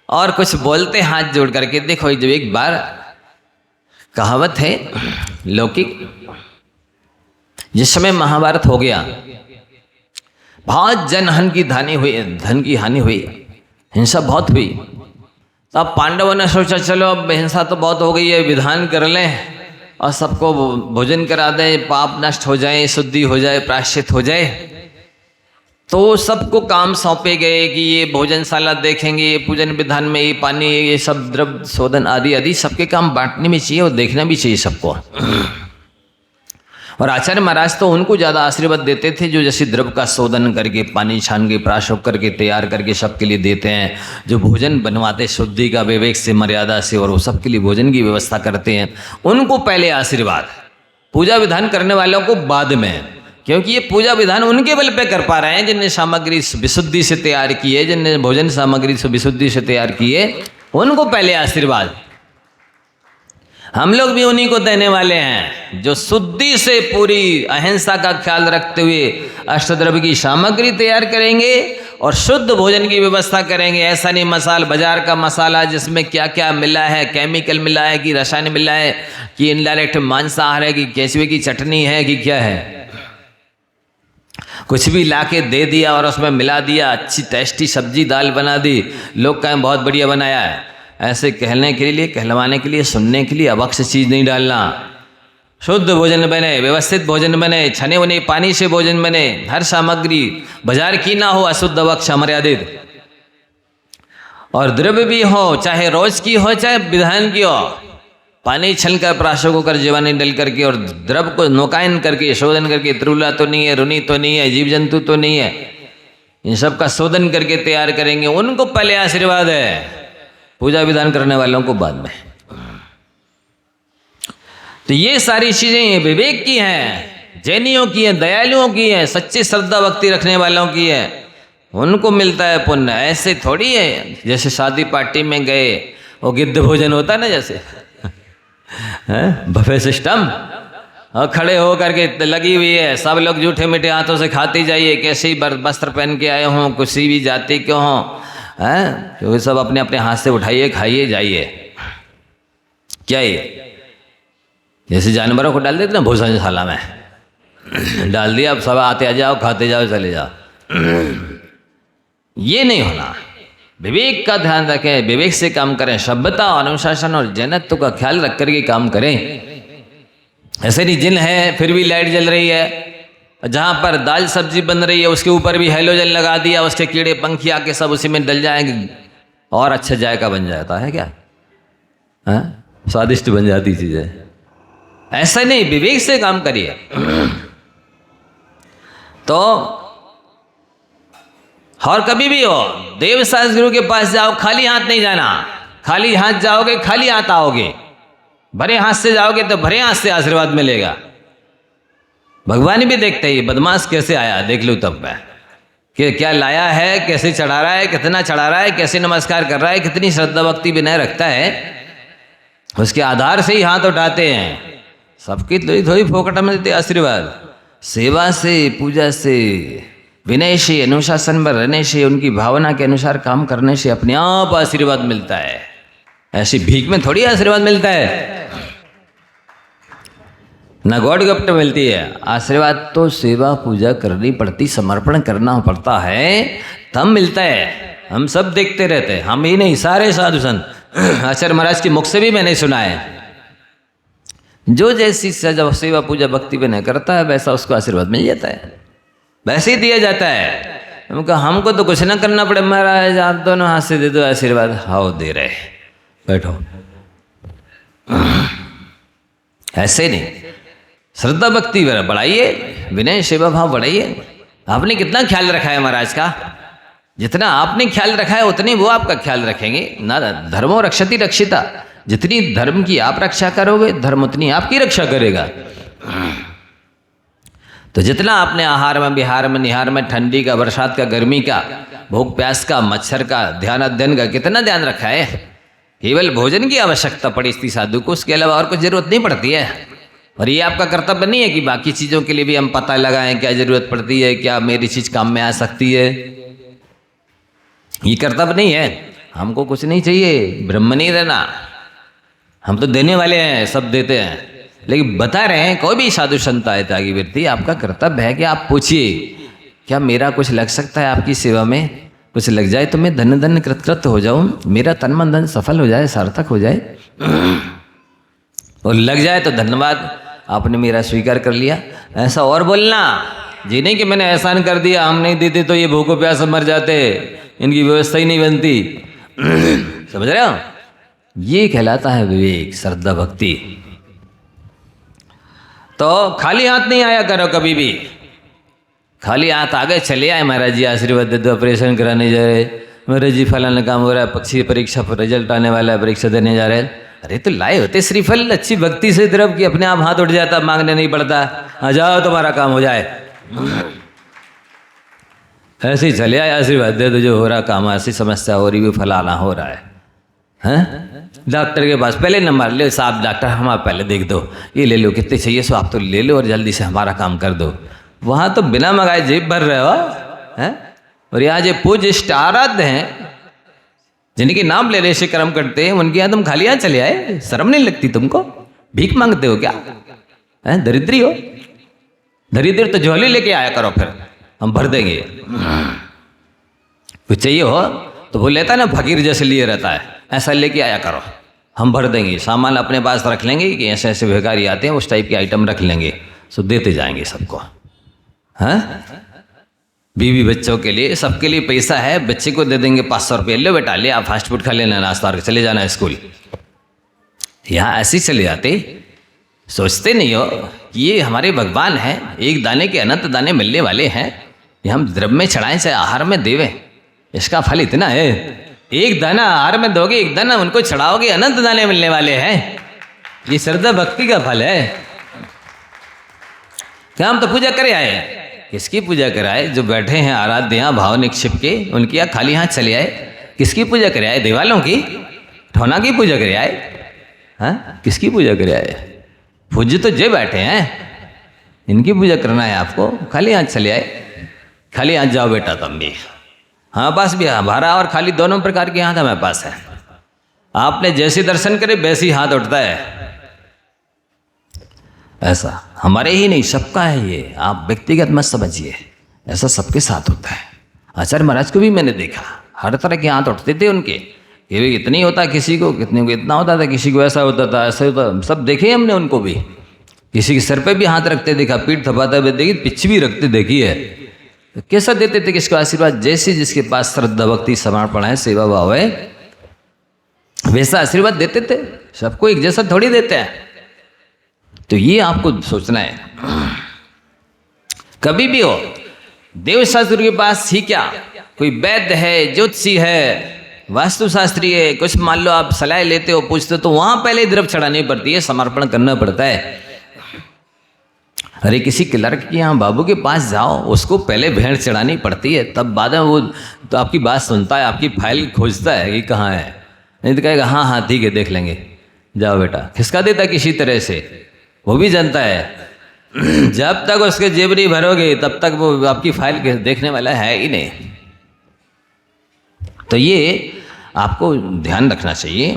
और कुछ बोलते हाथ जोड़ करके। देखो जब एक बार कहावत है लौकिक, जिस समय महाभारत हो गया, बहुत जनहन की धन की हानि हुई, हिंसा बहुत हुई। तो अब पांडवों ने सोचा चलो अब हिंसा तो बहुत हो गई है, विधान कर लें और सबको भोजन करा दें, पाप नष्ट हो जाए, शुद्धि हो जाए, प्रायश्चित हो जाए। तो सबको काम सौंपे गए कि ये भोजनशाला देखेंगे, ये पूजन विधान में ये पानी, ये सब द्रव्य शोधन आदि आदि सबके काम बांटने में चाहिए और देखना भी चाहिए सबको। और आचार्य महाराज तो उनको ज़्यादा आशीर्वाद देते थे जो जैसे द्रव्य का शोधन करके, पानी छान के, प्राशोक करके, तैयार करके सबके लिए देते हैं, जो भोजन बनवाते शुद्धि का, विवेक से, मर्यादा से, और वो सबके लिए भोजन की व्यवस्था करते हैं, उनको पहले आशीर्वाद। पूजा विधान करने वालों को बाद में, क्योंकि ये पूजा विधान उनके बल पे कर पा रहे हैं जिनने सामग्री विशुद्धि से तैयार की है, जिनने भोजन सामग्री विशुद्धि से तैयार की है, उनको पहले आशीर्वाद। हम लोग भी उन्हीं को देने वाले हैं जो शुद्धि से पूरी अहिंसा का ख्याल रखते हुए अष्टद्रव्य की सामग्री तैयार करेंगे और शुद्ध भोजन की व्यवस्था करेंगे। ऐसा नहीं मसाल बाजार का मसाला जिसमें क्या क्या मिला है, केमिकल मिला है कि रसायन मिला है कि इनडायरेक्ट मांसाहार है कि केचुए की चटनी है कि क्या है, कुछ भी लाके दे दिया और उसमें मिला दिया, अच्छी टेस्टी सब्जी दाल बना दी, लोग कहें बहुत बढ़िया बनाया है। ऐसे कहने के लिए, कहलवाने के लिए, सुनने के लिए अवक्ष चीज़ नहीं डालना। शुद्ध भोजन बने, व्यवस्थित भोजन बने, छने वने पानी से भोजन बने, हर सामग्री बाजार की ना हो, अशुद्ध अवक्ष अमर्यादित, और द्रव्य भी हो, चाहे रोज की हो चाहे विधान की हो, पानी छल कर, प्राशों को कर, जीवानी डल करके और द्रव्य को नौकायन करके, शोधन करके, त्रुला तो नहीं है, रुनी तो नहीं है, जीव जंतु तो नहीं है, इन सब का शोधन करके तैयार करेंगे, उनको पहले आशीर्वाद है, पूजा विधान करने वालों को बाद में। तो ये सारी चीजें ये विवेक की हैं, जैनियों की हैं, दयालुओं की हैं, सच्ची श्रद्धा भक्ति रखने वालों की है, उनको मिलता है पुण्य। ऐसे थोड़ी है जैसे शादी पार्टी में गए, वो गिद्ध भोजन होता है ना, जैसे बफे सिस्टम, और खड़े हो करके लगी हुई है, सब लोग जूठे मीठे हाथों से खाते जाइए, कैसे ही वस्त्र पहन के आए हों, किसी भी जाति के हों, हैं, क्योंकि सब अपने अपने हाथ से उठाइए, खाइए, जाइए। क्या ये जैसे जानवरों को डाल देते ना भोजनशाला में, डाल दिया, अब सब आते आ जाओ, खाते जाओ, चले जाओ। ये नहीं होना। विवेक का ध्यान रखें, विवेक से काम करें, सभ्यता, अनुशासन और जैनत्व का ख्याल रख करके काम करें। ऐसे नहीं जिन है फिर भी लाइट जल रही है, जहाँ पर दाल सब्जी बन रही है उसके ऊपर भी हेलोजन लगा दिया, उसके कीड़े पंखी आके सब उसी में डल जाएंगे और अच्छा जायका बन जाता है क्या, स्वादिष्ट बन जाती चीजें। ऐसा नहीं, विवेक से काम करिए। तो और कभी भी हो देव शास्त्र गुरु के पास जाओ, खाली हाथ नहीं जाना। खाली हाथ जाओगे खाली हाथ आओगे, भरे हाथ से जाओगे तो भरे हाथ से आशीर्वाद मिलेगा। भगवान भी देखते ही बदमाश कैसे आया, देख लो तब मैं कि क्या लाया है, कैसे चढ़ा रहा है, कितना चढ़ा रहा है, कैसे नमस्कार कर रहा है, कितनी श्रद्धा भक्ति विनय रखता है, उसके आधार से ही हाथ उठाते हैं। सबकी थोड़ी फोकट में देते आशीर्वाद। सेवा से, पूजा से, विनय से, अनुशासन में रहने से, उनकी भावना के अनुसार काम करने से अपने आप आशीर्वाद मिलता है। ऐसी भीख में थोड़ी आशीर्वाद मिलता है, ना गॉड गिफ्ट मिलती है। आशीर्वाद तो सेवा पूजा करनी पड़ती, समर्पण करना पड़ता है, तब मिलता है। हम सब देखते रहते हैं, हम ही नहीं, सारे साधु संत। आचार्य महाराज के मुख से भी मैंने सुना है, जो जैसी सेवा पूजा भक्ति विनय करता है वैसा उसको आशीर्वाद मिल जाता है, वैसे ही दिया जाता है। उनका हमको तो कुछ ना करना पड़े, महाराज आप दोनों हाथ से दे दो आशीर्वाद, हाओ दे रहे, बैठो। ऐसे नहीं, श्रद्धा भक्ति बढ़ाइए, विनय सेवा भाव बढ़ाइए। आपने कितना ख्याल रखा है महाराज का, जितना आपने ख्याल रखा है उतनी वो आपका ख्याल रखेंगे ना। धर्मो रक्षति रक्षिता, जितनी धर्म की आप रक्षा करोगे धर्म उतनी आपकी रक्षा करेगा। तो जितना आपने आहार में, विहार में, निहार में, ठंडी का, बरसात का, गर्मी का, भूख प्यास का, मच्छर का, ध्यान अध्ययन का कितना ध्यान रखा है। केवल भोजन की आवश्यकता पड़ी थी साधु को, उसके अलावा और कुछ जरूरत नहीं पड़ती है। और ये आपका कर्तव्य नहीं है कि बाकी चीज़ों के लिए भी हम पता लगाएं क्या जरूरत पड़ती है, क्या मेरी चीज़ काम में आ सकती है। ये कर्तव्य नहीं है। हमको कुछ नहीं चाहिए, ब्रह्म नहीं रहना, हम तो देने वाले हैं, सब देते हैं। लेकिन बता रहे हैं कोई भी साधु संत आए त्यागी व्यक्ति, आपका कर्तव्य है कि आप पूछिए क्या मेरा कुछ लग सकता है आपकी सेवा में, कुछ लग जाए तो मैं धन्य धन्य कृतकृत हो जाऊं, मेरा तन मन धन सफल हो जाए, सार्थक हो जाए। और लग जाए तो धन्यवाद, आपने मेरा स्वीकार कर लिया। ऐसा और बोलना जी नहीं कि मैंने एहसान कर दिया, हम नहीं देते तो ये भूखों प्यास मर जाते, इनकी व्यवस्था ही नहीं बनती। समझ रहे हो, ये कहलाता है विवेक, श्रद्धा भक्ति। तो खाली हाथ नहीं आया करो कभी भी। खाली हाथ आगे चले आए, महाराज जी आशीर्वाद दे दो, ऑपरेशन कराने जा रहे, महाराज जी फलाना काम हो रहा है, पक्षी परीक्षा पर रिजल्ट आने वाला है, परीक्षा देने जा रहे हैं। अरे तो लाए होते श्रीफल, अच्छी भक्ति से तरफ की अपने आप हाथ उठ जाता, मांगने नहीं पड़ता, आ जाओ तुम्हारा काम हो जाए। ऐसे ही चले आए, आशीर्वाद दे दो, जो हो रहा काम, ऐसी समस्या हो रही, भी फलाना हो रहा है। हैं डॉक्टर के पास पहले नंबर ले, साहब डॉक्टर हम आप पहले देख दो, ये ले लो, कितने चाहिए सो आप तो ले लो और जल्दी से हमारा काम कर दो। वहाँ तो बिना मंगाए जेब भर रहे हो हैं। और यहाँ जो पूज्य इष्ट आराध्य हैं, जिनके नाम लेने से कर्म करते हैं, उनके यहाँ तुम खाली यहाँ चले आए, शर्म नहीं लगती तुमको? भीख मांगते हो क्या? हैं दरिद्री हो? दरिद्र तो झोली लेके आया करो, फिर हम भर देंगे। कुछ चाहिए हो तो वो लेता है ना, फकीर जैसे लिए रहता है, ऐसा लेके आया करो, हम भर देंगे। सामान अपने पास रख लेंगे कि ऐसे ऐसे भिखारी आते हैं, उस टाइप के आइटम रख लेंगे, सो देते जाएंगे सबको। हैं बीवी बच्चों के लिए, सबके लिए पैसा है, बच्चे को दे देंगे 500 रुपये, लो बेटा ले, आप फास्ट फूड खा लेना, नाश्ता और चले जाना स्कूल। यहाँ ऐसे ही चले जाते, सोचते नहीं हो कि ये हमारे भगवान हैं, एक दाने के अनंत दाने मिलने वाले हैं, ये हम द्रव्य में चढ़ाएं चाहे आहार में देवें, इसका फल इतना है। एक दाना आहार में दोगे, एक दाना उनको चढ़ाओगे, अनंत दाने मिलने वाले हैं। ये श्रद्धा भक्ति का फल है। क्या हम तो पूजा करे आए? किसकी पूजा कराए? जो बैठे हैं आराध्य यहाँ भाव निक्षिप के, उनकी यहाँ खाली हाथ चले आए। किसकी पूजा करे आए? देवालों की, ठोना की पूजा करे आए? हाँ किसकी पूजा करे आए? पूज्य तो जे बैठे हैं, इनकी पूजा करना है आपको, खाली हाथ चले आए, खाली हाथ जाओ बेटा तुम भी। हमारे पास भी हमारा और खाली दोनों प्रकार के हाथ हमारे पास है। आपने जैसे दर्शन करे वैसे ही हाथ उठता है, ऐसा हमारे ही नहीं सबका है ये, आप व्यक्तिगत मत समझिए, ऐसा सबके साथ होता है। आचार्य महाराज को भी मैंने देखा, हर तरह के हाथ उठते थे उनके, ये भी इतनी होता किसी को, कितने को इतना होता था, किसी को ऐसा होता था, ऐसा होता, सब देखे हमने उनको भी। किसी के सर पे भी हाथ रखते देखा, पीठ थपाते हुए देखी, पीछे भी रखते देखी है। तो कैसा देते थे किसको आशीर्वाद? जैसे जिसके पास श्रद्धा भक्ति समर्पण है, सेवा भाव है, वैसा आशीर्वाद देते थे। सबको एक जैसा थोड़ी देते हैं। तो ये आपको सोचना है, कभी भी हो देवशास्त्र के पास ही क्या, कोई वैद्य है, ज्योतिषी है, वास्तुशास्त्री है, कुछ मान लो आप सलाह लेते हो, पूछते हो, तो वहां पहले द्रव्य चढ़ानी पड़ती है, समर्पण करना पड़ता है। अरे किसी क्लर्क के यहाँ बाबू के पास जाओ, उसको पहले भेंट चढ़ानी पड़ती है, तब बाद में वो तो आपकी बात सुनता है, आपकी फाइल खोजता है कि कहाँ है, नहीं तो कहेगा हाँ हाँ ठीक है देख लेंगे, जाओ बेटा, खिसका देता किसी तरह से। वो भी जानता है जब तक उसके जेब नहीं भरोगे तब तक वो आपकी फाइल देखने वाला है ही नहीं। तो ये आपको ध्यान रखना चाहिए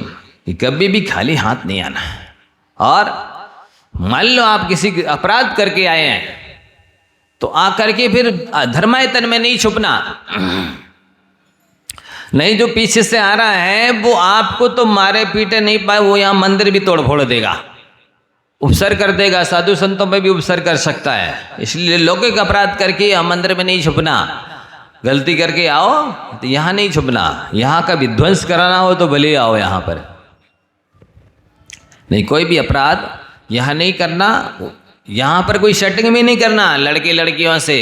कि कभी भी खाली हाथ नहीं आना। और मान लो आप किसी अपराध करके आए हैं तो आकर के फिर धर्मायतन में नहीं छुपना, नहीं जो पीछे से आ रहा है वो आपको तो मारे पीटे नहीं पाए, वो यहां मंदिर भी तोड़ फोड़ देगा, उपसर कर देगा, साधु संतों में भी उपसर कर सकता है। इसलिए लौकिक अपराध करके मंदिर में नहीं छुपना, गलती करके आओ तो यहां नहीं छुपना, यहां का विध्वंस कराना हो तो भले आओ यहां पर, नहीं कोई भी अपराध यहां नहीं करना, यहां पर कोई सेटिंग भी नहीं करना लड़के लड़कियों से।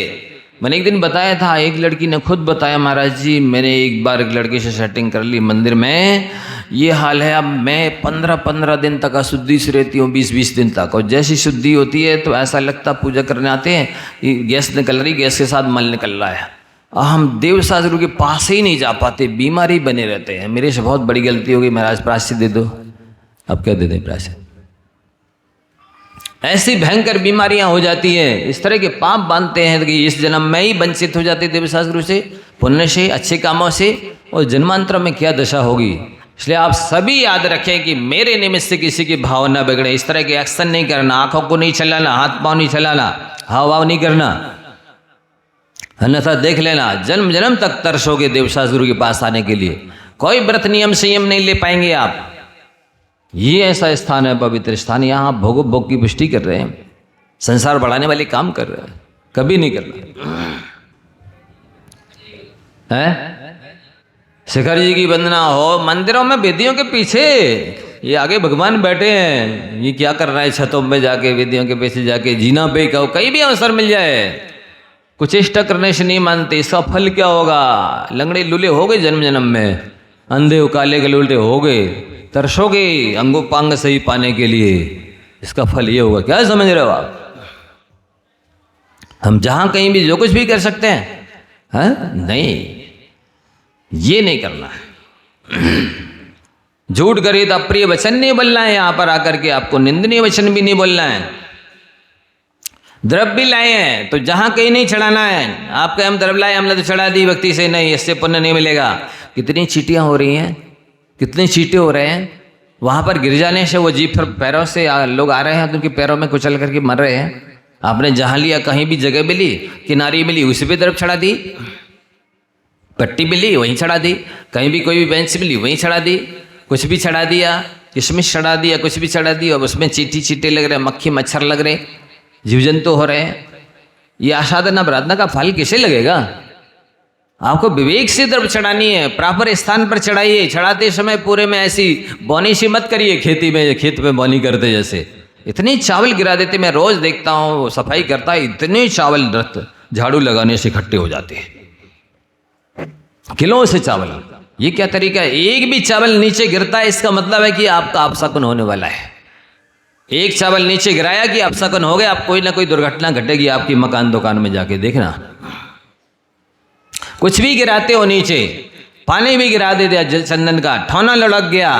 मैंने एक दिन बताया था, एक लड़की ने खुद बताया, महाराज जी मैंने एक बार एक लड़के से सेटिंग कर ली मंदिर में, ये हाल है, अब मैं 15-15 दिन तक अशुद्धि से रहती हूँ, 20-20 दिन तक, और जैसी शुद्धि होती है तो ऐसा लगता पूजा करने आते हैं गैस निकल रही, गैस के साथ मल निकल रहा है, हम देवशास्त्र के पास ही नहीं जा पाते, बीमारी बने रहते हैं। मेरे से बहुत बड़ी गलती हो गई महाराज, प्रायश्चित दे दो। अब क्या दे दें प्रायश्चित? ऐसी भयंकर बीमारियां हो जाती हैं, इस तरह के पाप बांधते हैं कि इस जन्म में ही वंचित हो जाते देवशास्त्र से, पुण्य से, अच्छे कामों से, और जन्मांतर में क्या दशा होगी। इसलिए आप सभी याद रखें कि मेरे निमित्त से किसी की भावना बिगड़े, इस तरह के एक्शन नहीं करना, आंखों को नहीं चलाना, हाथ पांव नहीं चलाना, हाव भाव नहीं करना, अन्यथा देख लेना जन्म जन्म तक तरसोगे देवशास्त्र के पास आने के लिए। कोई व्रत नियम संयम नहीं ले पाएंगे आप। ये ऐसा स्थान है, पवित्र स्थान, यहाँ आप भोगो भोग की पुष्टि कर रहे हैं, संसार बढ़ाने वाले काम कर रहे हैं, कभी नहीं करना है। शिखर जी की वंदना हो, मंदिरों में वेदियों के पीछे, ये आगे भगवान बैठे हैं, ये क्या कर रहा है छतों में जाके, वेदियों के पीछे जाके, जीना पे कहो, कहीं भी अवसर मिल जाए, कुछ इष्ट करने से नहीं मानते, इसका फल क्या होगा? लंगड़े लूले हो गए जन्म जन्म में, अंधे काले गलूटे हो गए, तरसोगे अंगोपांग सही पाने के लिए, इसका फल ये होगा। क्या समझ रहे हो आप? हम जहां कहीं भी जो कुछ भी कर सकते हैं, हाँ? नहीं, ये नहीं करना है। झूठ करे तो अप्रिय वचन नहीं बोलना है, यहां पर आकर के आपको निंदनीय वचन भी नहीं बोलना है। द्रव्य भी लाए हैं तो जहां कहीं नहीं चढ़ाना है। आपके हम द्रव्य लाए, हमने तो चढ़ा दी भक्ति से, नहीं, इससे पुण्य नहीं मिलेगा। कितनी चींटियां हो रही हैं, कितने चींटे हो रहे हैं, वहां पर गिर जाने से वो जीभ, फिर पैरों से लोग आ रहे हैं तो उनके पैरों में कुचल करके मर रहे हैं। आपने जहां लिया, कहीं भी जगह मिली, किनारी मिली, उसी पे द्रव्य चढ़ा दी, पट्टी मिली वहीं चढ़ा दी, कहीं भी कोई भी बेंच मिली वहीं चढ़ा दी, कुछ भी चढ़ा दिया, किशमिश चढ़ा दिया, कुछ भी चढ़ा दिया, अब उसमें चींटी चींटे लग रहे, मक्खी मच्छर लग रहे, जीव जंतु हो रहे हैं। ये आसाधना प्रार्थना का फल किसे लगेगा? आपको विवेक से द्रव्य चढ़ानी है, प्रॉपर स्थान पर चढ़ाइए। चढ़ाते समय पूरे में ऐसी बौनी सी मत करिए, खेती में, खेत में बौनी करते जैसे। इतनी चावल गिरा देते, मैं रोज देखता हूँ सफाई करता है, इतने चावल झाड़ू लगाने से इकट्ठे हो जाते हैं, किलो से चावल। ये क्या तरीका है? एक भी चावल नीचे गिरता है इसका मतलब है कि आपका अपशकुन होने वाला है। एक चावल नीचे गिराया कि अपशकुन हो गया, आप कोई ना कोई दुर्घटना घटेगी आपकी मकान दुकान में जाके देखना। कुछ भी गिराते हो नीचे, पानी भी गिरा दे दिया चंदन का, ठौना लुढ़क गया,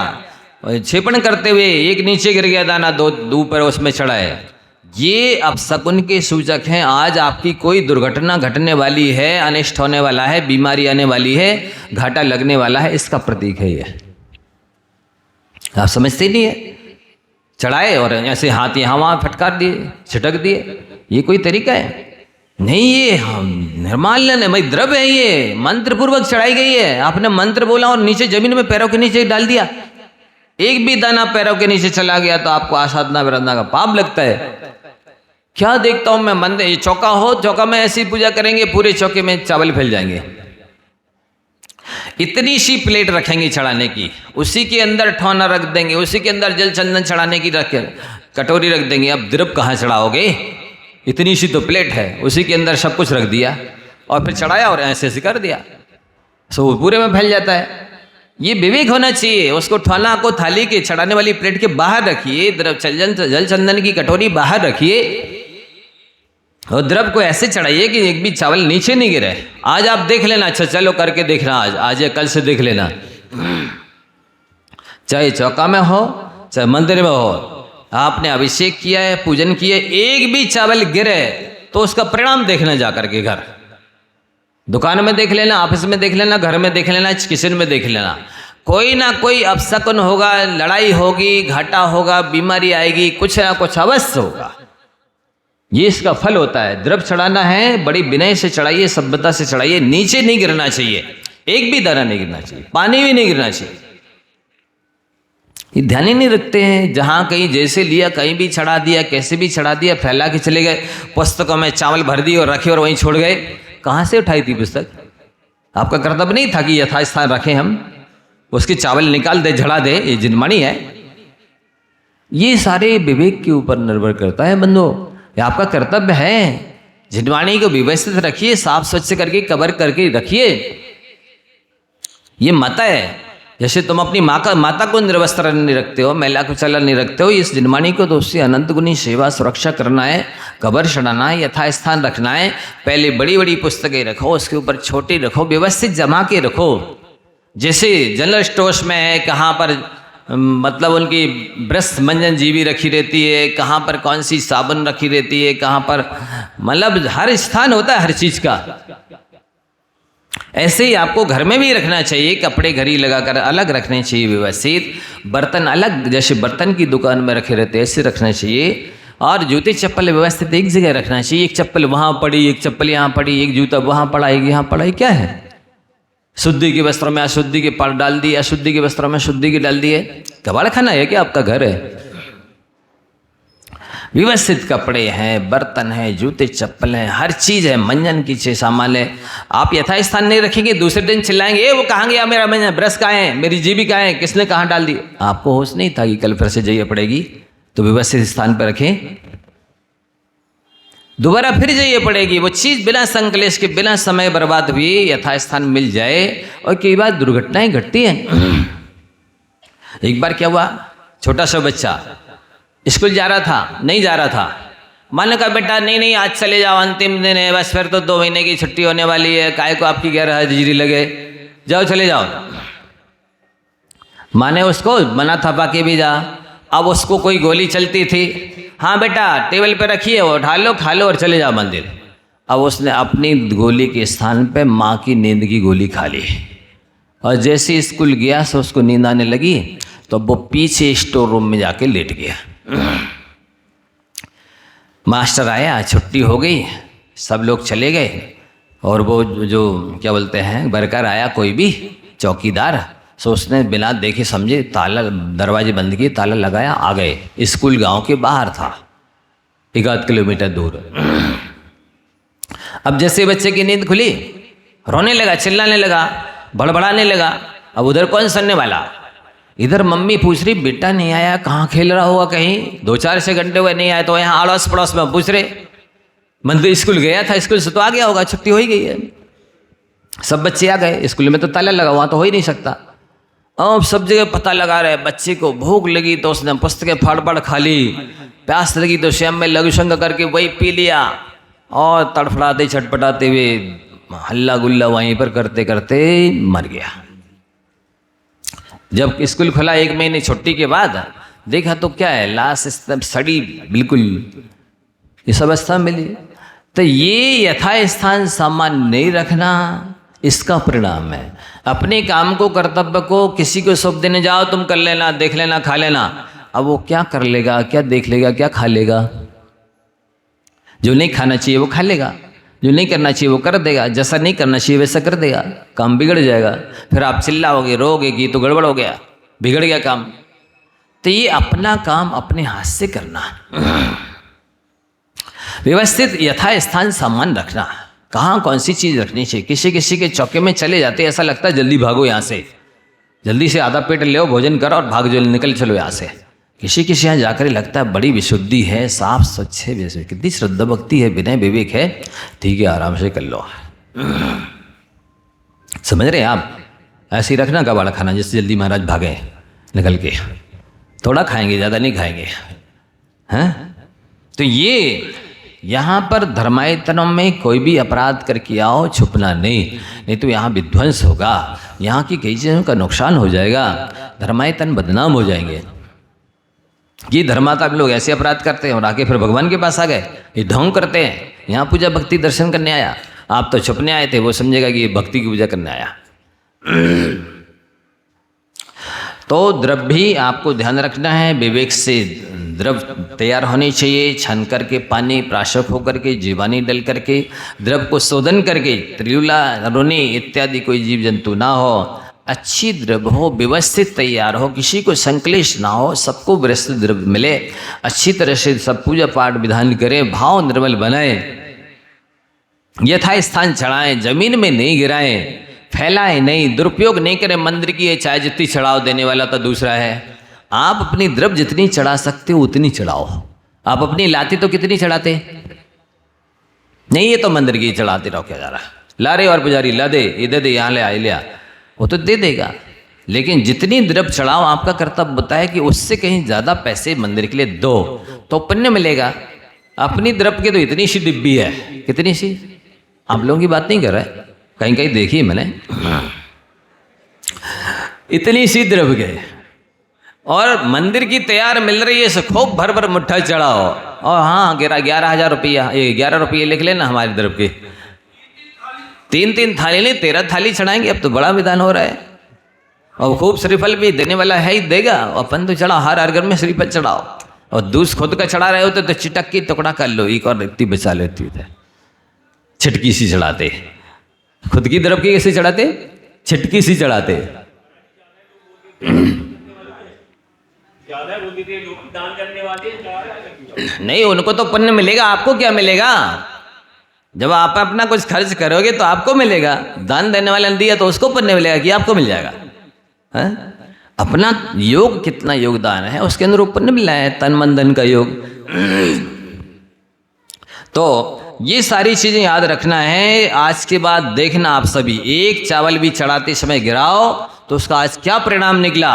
क्षेपण करते हुए एक नीचे गिर गया दाना, दो ऊपर उसमें चढ़ा है। ये अपशकुन के सूचक हैं। आज आपकी कोई दुर्घटना घटने वाली है, अनिष्ट होने वाला है, बीमारी आने वाली है, घाटा लगने वाला है, इसका प्रतीक है ये। आप समझते नहीं है? चढ़ाए और ऐसे हाथ यहाँ वहाँ फटकार दिए, छिटक दिए, ये कोई तरीका है? नहीं, ये निर्माल्य है भाई, द्रव्य है, ये मंत्र पूर्वक चढ़ाई गई है। आपने मंत्र बोला और नीचे जमीन में पैरों के नीचे डाल दिया, एक भी दाना पैरों के नीचे चला गया तो आपको आसाधना विराधना का पाप लगता है। क्या देखता हूं मैं मंदिर, ये चौका हो, चौका में ऐसी पूजा करेंगे पूरे चौके में चावल फैल जाएंगे। इतनी सी प्लेट रखेंगे चढ़ाने की, उसी के अंदर ठौना रख देंगे, उसी के अंदर जल चंदन चढ़ाने की कटोरी रख देंगे। अब द्रव्य कहाँ चढ़ाओगे? इतनी सी तो प्लेट है, उसी के अंदर सब कुछ रख दिया और फिर चढ़ाया और ऐसे ऐसे कर दिया, सो पूरे में फैल जाता है। ये विवेक होना चाहिए। उसको ठौना को थाली के चढ़ाने वाली प्लेट के बाहर रखिए, जल चंदन की कटोरी बाहर रखिए और द्रव्य को ऐसे चढ़ाइए कि एक भी चावल नीचे नहीं गिरे। आज आप देख लेना, अच्छा चलो करके देखना, आज या कल से देख लेना, चाहे चौका में हो चाहे मंदिर में हो, आपने अभिषेक किया है, पूजन किया है, एक भी चावल गिरे तो उसका परिणाम देखना जा करके। घर दुकान में देख लेना, ऑफिस में देख लेना, घर में देख लेना, किचन में देख लेना, कोई ना कोई अपशकुन होगा, लड़ाई होगी, घाटा होगा, बीमारी आएगी, कुछ ना कुछ अवश्य होगा। ये इसका फल होता है। द्रव्य चढ़ाना है, बड़ी विनय से चढ़ाइए, सभ्यता से चढ़ाइए, नीचे नहीं गिरना चाहिए, एक भी दाना नहीं गिरना चाहिए, पानी भी नहीं गिरना चाहिए। ये ध्यान ही नहीं रखते हैं, जहां कहीं जैसे लिया कहीं भी चढ़ा दिया, कैसे भी चढ़ा दिया, फैला के चले गए, पुस्तकों में चावल भर दिए और रखे और वहीं छोड़ गए। कहाँ से उठाई थी पुस्तक? आपका कर्तव्य नहीं था कि यथास्थान रखें हम, उसके चावल निकाल दे, झड़ा दे, ये जिनमानी है। ये सारे विवेक के ऊपर निर्भर करता है बंधुओं, ये आपका कर्तव्य है। जिनवाणी को व्यवस्थित रखिए, साफ स्वच्छ करके कवर करके रखिए। ये माता है, जैसे तुम अपनी माता को निर्वस्त्र नहीं रखते हो, मैला कुचला नहीं रखते हो, इस जिनवाणी को तो उससे अनंत गुनी सेवा सुरक्षा करना है, कबर चढ़ाना है, यथास्थान रखना है। पहले बड़ी बड़ी पुस्तकें रखो, उसके ऊपर छोटी रखो, व्यवस्थित जमा के रखो। जैसे जनरल स्टोर्स में है, कहाँ पर मतलब उनकी ब्रश मंजन जीवी रखी रहती है, कहाँ पर कौन सी साबुन रखी रहती है, कहाँ पर, मतलब हर स्थान होता है हर चीज़ का। ऐसे ही आपको घर में भी रखना चाहिए, कपड़े घड़ी लगाकर अलग रखने चाहिए व्यवस्थित, बर्तन अलग, जैसे बर्तन की दुकान में रखे रहते हैं ऐसे रखना चाहिए। और जूते चप्पल व्यवस्थित एक जगह रखना चाहिए। एक चप्पल वहाँ पड़ी, एक चप्पल यहाँ पड़ी, एक जूता वहाँ पड़ा, एक यहाँ पड़ा, क्या है? शुद्धि के वस्त्रों में अशुद्धि के पार डाल दिए, अशुद्धि के वस्त्रों में शुद्धि के डाल दिए। कबाड़ खाना है क्या आपका घर है? व्यवस्थित कपड़े हैं, बर्तन हैं, जूते चप्पल हैं, हर चीज़ है, मंजन की चीज सामान है। आप यथास्थान नहीं रखेंगे, दूसरे दिन चिल्लाएंगे, ए वो कहाँ गया मेरा मंजन, ब्रश कहाँ है, मेरी जीभी कहाँ है, किसने कहाँ डाल दी? आपको होश नहीं था कि कल फिर से जाइए पड़ेगी, तो व्यवस्थित स्थान पर रखें, दोबारा फिर जाइए पड़ेगी। वो चीज़ बिना संकलेश के, बिना समय बर्बाद हुए यथास्थान मिल जाए। और कई बार दुर्घटनाएं घटती हैं। एक बार क्या हुआ, छोटा सा बच्चा स्कूल जा रहा था, नहीं जा रहा था, मान कहा बेटा नहीं आज चले जाओ, अंतिम दिन है, बस फिर तो 2 महीने की छुट्टी होने वाली है, काहे को आपकी गैर हाजिरी लगे, जाओ चले जाओ। माने उसको मना थपा के भी जा। अब उसको कोई गोली चलती थी, हाँ बेटा टेबल पे रखिए, वो उठा लो, खा लो और चले जाओ मंदिर। अब उसने अपनी गोली के स्थान पे माँ की नींद की गोली खा ली, और जैसे स्कूल गया तो उसको नींद आने लगी, तो वो पीछे स्टोर रूम में जाके लेट गया। मास्टर आया, छुट्टी हो गई, सब लोग चले गए, और वो जो क्या बोलते हैं वर्कर आया, कोई भी चौकीदार, सो उसने बिना देखे समझे ताला, दरवाजे बंद किए, ताला लगाया, आ गए। स्कूल गांव के बाहर था, 1 किलोमीटर दूर। अब जैसे बच्चे की नींद खुली, रोने लगा, चिल्लाने लगा, बड़बड़ाने लगा। अब उधर कौन सुनने वाला? इधर मम्मी पूछ रही, बेटा नहीं आया, कहाँ खेल रहा होगा कहीं, 2-4 से घंटे हुए नहीं आया, तो यहाँ अड़ोस पड़ोस में पूछ रहे, मंदिर स्कूल गया था, स्कूल से तो आ गया होगा, छुट्टी हो ही गई है। सब बच्चे आ गए, स्कूल में तो ताला लगा, वहाँ तो हो ही नहीं सकता। अब सब जगह पता लगा रहे, बच्चे को भूख लगी तो उसने पुस्तकें फाड़ खा ली, प्यास लगी तो श्याम में लघुशंग करके वही पी लिया, और तड़फड़ाते छटपटाते हुए हल्ला गुल्ला वहीं पर करते करते मर गया। जब स्कूल खुला 1 महीने छुट्टी के बाद देखा तो क्या है, लाश सब सड़ी बिल्कुल इस अवस्था मिली। तो ये यथास्थान सामान नहीं रखना इसका परिणाम है। अपने काम को, कर्तव्य को किसी को सौंप देने जाओ, तुम कर लेना, देख लेना, खा लेना। अब वो क्या कर लेगा, क्या देख लेगा, क्या खा लेगा? जो नहीं खाना चाहिए वो खा लेगा, जो नहीं करना चाहिए वो कर देगा, जैसा नहीं करना चाहिए वैसा कर देगा, काम बिगड़ जाएगा। फिर आप चिल्लाओगे, रोगे कि तो गड़बड़ हो गया, बिगड़ गया काम। तो ये अपना काम अपने हाथ से करना, व्यवस्थित यथास्थान सामान रखना, कहाँ कौन सी चीज़ रखनी चाहिए। किसी के चौके में चले जाते ऐसा लगता है जल्दी भागो यहाँ से, जल्दी से आधा पेट ले भोजन करो और भाग जो निकल चलो यहाँ से। किसी यहाँ जाकर लगता है बड़ी विशुद्धि है, साफ स्वच्छ है, वैसे कितनी श्रद्धा भक्ति है, विनय विवेक है, ठीक है आराम से कर लो। समझ रहे हैं आप? ऐसे ही रखना कबाड़ा खाना, जिससे जल्दी महाराज भागे निकल के, थोड़ा खाएंगे ज़्यादा नहीं खाएंगे, हैं? तो ये यहाँ पर धर्मायतनों में कोई भी अपराध करके आओ, छुपना नहीं तो यहाँ विध्वंस होगा, यहाँ की कई चीज़ों का नुकसान हो जाएगा, धर्मायतन बदनाम हो जाएंगे। ये धर्माता लोग ऐसे अपराध करते हैं और आके फिर भगवान के पास आ गए, ये ढोंग करते हैं। यहाँ पूजा भक्ति दर्शन करने आया, आप तो छुपने आए थे, वो समझेगा कि ये भक्ति की पूजा करने आया। तो द्रव्य भी आपको ध्यान रखना है, विवेक से द्रव्य तैयार होनी चाहिए, छन करके, पानी प्राशक होकर के, जीवानी डल करके, द्रव्य को शोधन करके, त्रिलुला, रोनी इत्यादि कोई जीव जंतु ना हो, अच्छी द्रव्य हो, व्यवस्थित तैयार हो, किसी को संक्लेश ना हो, सबको व्यवस्थित द्रव्य मिले, अच्छी तरह से सब पूजा पाठ विधान करें, भाव निर्मल बनाए, यथा स्थान चढ़ाएं, जमीन में नहीं गिराएं, फैलाएं नहीं, दुरुपयोग नहीं करें मंदिर की। चाहे जितनी चढ़ाओ, देने वाला तो दूसरा है। आप अपनी द्रव्य जितनी चढ़ा सकते हो उतनी चढ़ाओ। आप अपनी लाती तो कितनी चढ़ाते नहीं, ये तो मंदिर की चढ़ाते रहो, क्या जा रहा है, ला रहे और पुजारी ला दे, ये दे दे, यहाँ ले आए लिया, वो तो दे देगा। लेकिन जितनी द्रव्य चढ़ाओ, आपका कर्तव्य बताए कि उससे कहीं ज़्यादा पैसे मंदिर के लिए दो तो पुण्य मिलेगा। अपनी द्रव्य की तो इतनी सी डिब्बी है, कितनी सी, आप लोगों की बात नहीं कर रहे, कहीं कहीं देखी मैंने, इतनी सी द्रव्य के, और मंदिर की तैयार मिल रही है, खूब भर भर मुट्ठा चढ़ाओ। और हाँ 11,000 रुपया, ये 11 रुपये लिख लेना हमारी द्रव्य के, 3 थाली नहीं 13 थाली चढ़ाएंगे। अब तो बड़ा विधान हो रहा है, और खूब श्रीफल भी देने वाला है ही देगा। अपन तो चढ़ाओ, हर घर में श्रीफल चढ़ाओ, और दूस खुद का चढ़ा रहे होते तो चिटक की टुकड़ा कर लो, एक और व्यक्ति बचा लेती है, छिटकी सी चढ़ाते। खुद की तरफ की कैसे चढ़ाते, छिटकी सी चढ़ाते। नहीं, उनको तो पुण्य मिलेगा, आपको क्या मिलेगा? जब आप अपना कुछ खर्च करोगे तो आपको मिलेगा, दान देने वाले ने दिया तो उसको पुण्य मिलेगा कि आपको मिल जाएगा, है? अपना योग कितना योगदान है उसके अनुरूप पुण्य मिला है, तन मन धन का योग। तो ये सारी चीजें याद रखना है। आज के बाद देखना आप सभी, एक चावल भी चढ़ाते समय गिराओ तो उसका आज क्या परिणाम निकला।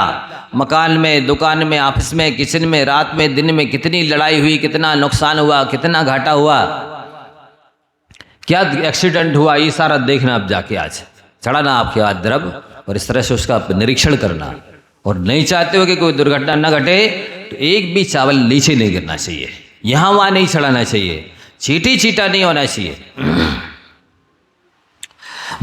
मकान में, दुकान में, ऑफिस में, किचन में, रात में, दिन में कितनी लड़ाई हुई, कितना नुकसान हुआ, कितना घाटा हुआ, क्या एक्सीडेंट हुआ, ये सारा देखना आप जाके आज। चढ़ाना आपके हाथ द्रव्य और इस तरह से उसका निरीक्षण करना। और नहीं चाहते हो कि कोई दुर्घटना न घटे तो एक भी चावल नीचे नहीं गिरना चाहिए, यहाँ वहाँ नहीं चढ़ाना चाहिए, चीटी चीटा नहीं होना चाहिए।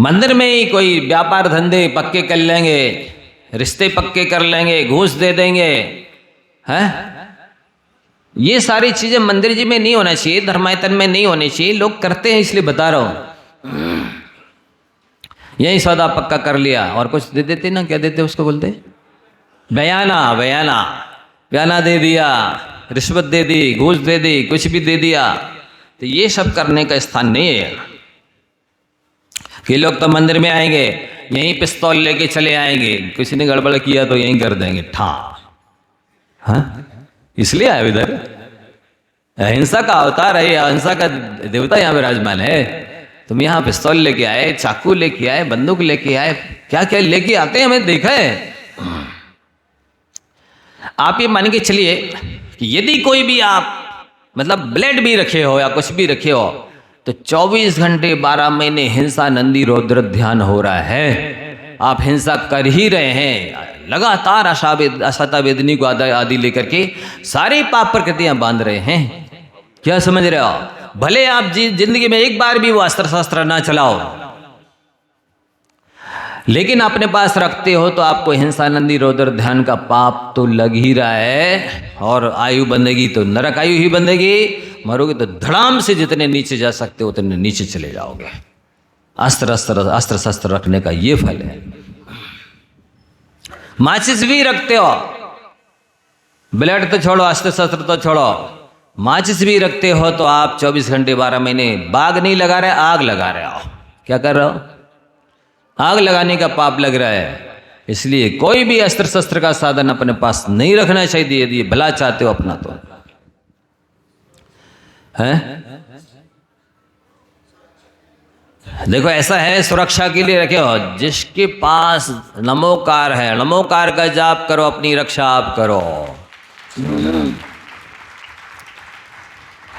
मंदिर में ही कोई व्यापार धंधे पक्के कर लेंगे, रिश्ते पक्के कर लेंगे, घूस दे देंगे, हैं? ये सारी चीजें मंदिर जी में नहीं होना चाहिए, धर्मायतन में नहीं होनी चाहिए। लोग करते हैं इसलिए बता रहा हूं। यही सौदा पक्का कर लिया और कुछ दे देते ना, क्या देते उसको बोलते, बयाना, बयाना, बयाना दे दिया, रिश्वत दे दी, घूस दे दी, कुछ भी दे दिया। तो ये सब करने का स्थान नहीं है। कि लोग तो मंदिर में आएंगे, यहीं पिस्तौल लेके चले आएंगे, किसी ने गड़बड़ किया तो यहीं कर देंगे ठा, हाँ? इसलिए आए इधर, अहिंसा का अवतार है, अहिंसा का देवता यहाँ विराजमान है। तुम यहाँ पिस्तौल लेके आए, चाकू लेके आए, बंदूक लेके आए, क्या क्या लेके आते हैं, हमें देखा है। आप ये मान के चलिए कि यदि कोई भी आप मतलब ब्लेड भी रखे हो या कुछ भी रखे हो तो 24 घंटे 12 महीने हिंसा, नंदी, रौद्र ध्यान हो रहा है। आप हिंसा कर ही रहे हैं, लगातार अशाता वेदनी को आदि लेकर के सारी पाप प्रकृतियां बांध रहे हैं। क्या समझ रहे हो? भले आप जिंदगी में एक बार भी वो अस्त्र शस्त्र ना चलाओ, लेकिन अपने पास रखते हो तो आपको हिंसा नंदी रोदर ध्यान का पाप तो लग ही रहा है। और आयु बंदेगी तो नरक आयु ही बंदेगी, मरोगे तो धड़ाम से जितने नीचे जा सकते हो उतने नीचे चले जाओगे। अस्त्र शस्त्र रखने का ये फल है। माचिस भी रखते हो, ब्लेड तो छोड़ो, अस्त्र शस्त्र तो छोड़ो, माचिस भी रखते हो तो आप 24 घंटे 12 महीने बाग नहीं लगा रहे, आग लगा रहे हो। क्या कर रहे हो? आग लगाने का पाप लग रहा है। इसलिए कोई भी अस्त्र शस्त्र का साधन अपने पास नहीं रखना चाहिए यदि भला चाहते हो अपना तो है। देखो ऐसा है, सुरक्षा के लिए रखे हो। जिसके पास नमोकार है, नमोकार का जाप करो, अपनी रक्षा आप करो।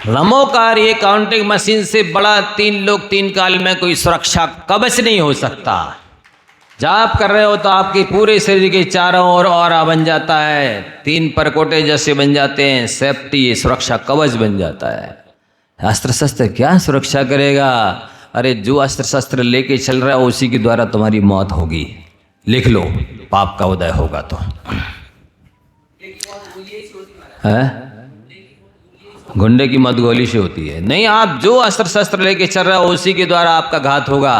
नमोकार ये काउंटिंग मशीन से बड़ा 3 लोग 3 काल में कोई सुरक्षा कवच नहीं हो सकता। जाप कर रहे हो तो आपके पूरे शरीर के चारों ओर ऑरा बन जाता है, 3 परकोटे जैसे बन जाते हैं, सेफ्टी सुरक्षा कवच बन जाता है। अस्त्र शस्त्र क्या सुरक्षा करेगा? अरे जो अस्त्र शस्त्र लेके चल रहा है उसी के द्वारा तुम्हारी मौत होगी। लिख लो, पाप का उदय होगा तो है। गुंडे की मौत गोली से होती है नहीं, आप जो अस्त्र शस्त्र लेके चल रहे हो उसी के द्वारा आपका घात होगा,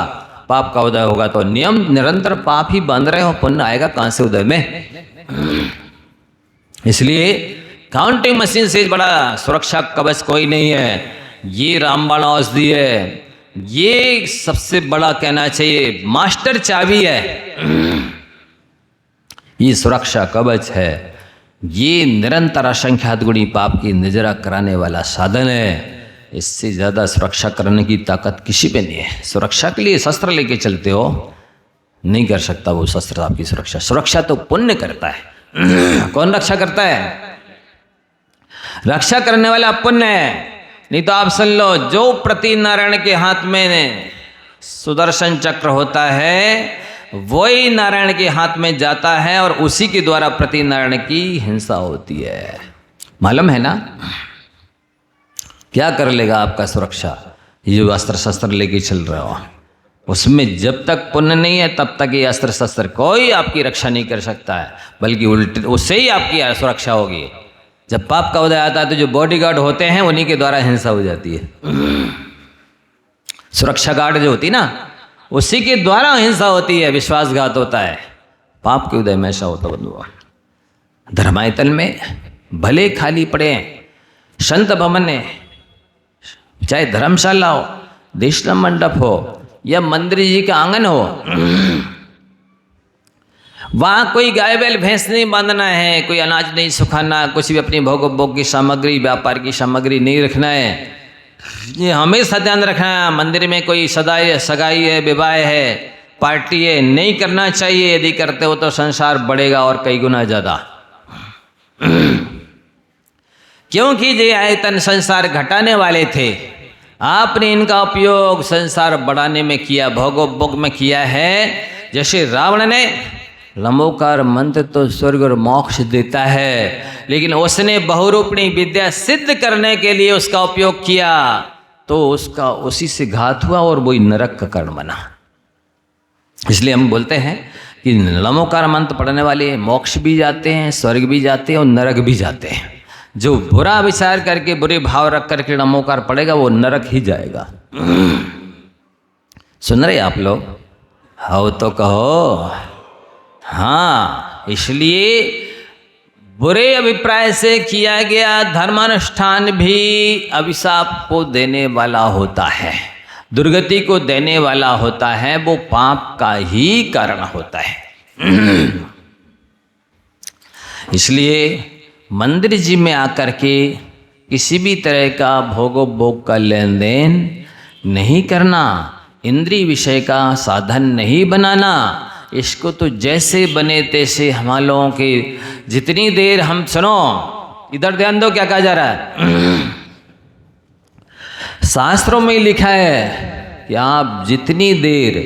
पाप का उदय होगा। तो नियम निरंतर पाप ही बांध रहे हो, पुण्य आएगा कहां से उदय में? इसलिए काउंटिंग मशीन से बड़ा सुरक्षा कवच कोई नहीं है। ये रामबाण औषधि है, ये सबसे बड़ा कहना चाहिए मास्टर चाबी है। ये सुरक्षा कवच है, ये निरंतर असंख्यात गुणी पाप की निजरा कराने वाला साधन है। इससे ज़्यादा सुरक्षा करने की ताकत किसी पे नहीं है। सुरक्षा के लिए शस्त्र लेके चलते हो, नहीं कर सकता वो शस्त्र आपकी सुरक्षा। सुरक्षा तो पुण्य करता है। कौन रक्षा करता है? रक्षा करने वाला पुण्य है। नहीं तो आप सुन लो, जो प्रति नारायण के हाथ में सुदर्शन चक्र होता है वही नारायण के हाथ में जाता है और उसी के द्वारा प्रति नारायण की हिंसा होती है। मालूम है ना? क्या कर लेगा आपका सुरक्षा? ये जो अस्त्र शस्त्र लेके चल रहे हो उसमें जब तक पुण्य नहीं है तब तक ये अस्त्र शस्त्र कोई आपकी रक्षा नहीं कर सकता है, बल्कि उल्टे उससे ही आपकी सुरक्षा होगी। जब पाप का उदय आता है तो जो बॉडीगार्ड होते हैं उन्हीं के द्वारा हिंसा हो जाती है। सुरक्षा गार्ड जो होती है ना, उसी के द्वारा हिंसा होती है, विश्वासघात होता है। पाप के उदय में ऐसा होता बंधुआ। धर्मायतन में भले खाली पड़े संत भवन है, चाहे धर्मशाला हो, देशलम मंडप हो या मंदिर जी का आंगन हो, वहाँ कोई गाय बैल भैंस नहीं बांधना है, कोई अनाज नहीं सुखाना, कुछ भी अपनी भोग की सामग्री, व्यापार की सामग्री नहीं रखना है। ये हमेशा ध्यान रखना है। मंदिर में कोई सगाई है, विवाह है, पार्टी है, नहीं करना चाहिए। यदि करते हो तो संसार बढ़ेगा और कई गुना ज़्यादा। क्योंकि ये आयतन संसार घटाने वाले थे, आपने इनका उपयोग संसार बढ़ाने में किया, भोग में किया है। जैसे रावण ने लंबोकार मंत्र तो स्वर्ग और मोक्ष देता है, लेकिन उसने बहुरूपणी विद्या सिद्ध करने के लिए उसका उपयोग किया तो उसका उसी से घात हुआ और वही नरक का कारण बना। इसलिए हम बोलते हैं कि लंबोकार मंत्र पढ़ने वाले मोक्ष भी जाते हैं, स्वर्ग भी जाते हैं और नरक भी जाते हैं। जो बुरा विचार करके, बुरे भाव रख करके नमोकार पढ़ेगा वो नरक ही जाएगा। सुन रहे आप लोग? हो तो कहो हाँ। इसलिए बुरे अभिप्राय से किया गया धर्मानुष्ठान भी अभिशाप को देने वाला होता है, दुर्गति को देने वाला होता है, वो पाप का ही कारण होता है। इसलिए मंदिर जी में आकर के किसी भी तरह का भोग का लेन देन नहीं करना, इंद्रिय विषय का साधन नहीं बनाना। इसको तो जैसे बने तैसे हम लोगों के जितनी देर हम सुनो, इधर ध्यान दो क्या कहा जा रहा है। शास्त्रों में लिखा है कि आप जितनी देर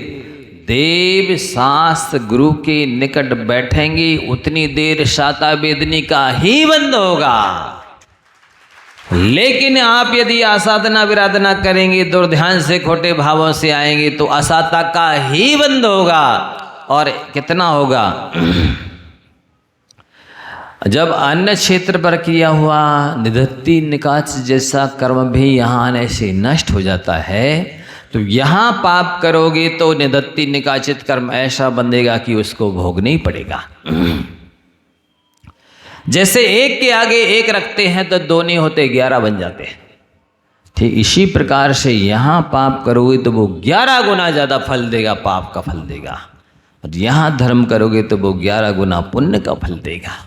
देव शास्त्र गुरु के निकट बैठेंगे उतनी देर शाता वेदनी का ही बंद होगा। लेकिन आप यदि आसाधना विराधना करेंगे, दुर्ध्यान से खोटे भावों से आएंगे तो असाता का ही बंद होगा। और कितना होगा? जब अन्य क्षेत्र पर किया हुआ निधत्ति निकाच जैसा कर्म भी यहाँ आने से नष्ट हो जाता है, तो यहाँ पाप करोगे तो निधत्ति निकाचित कर्म ऐसा बंधेगा कि उसको भोगना ही पड़ेगा। जैसे एक के आगे एक रखते हैं तो दो नहीं होते 11 बन जाते हैं। ठीक इसी प्रकार से यहाँ पाप करोगे तो वो 11 गुना ज़्यादा फल देगा, पाप का फल देगा। और यहाँ धर्म करोगे तो वो 11 गुना पुण्य का फल देगा।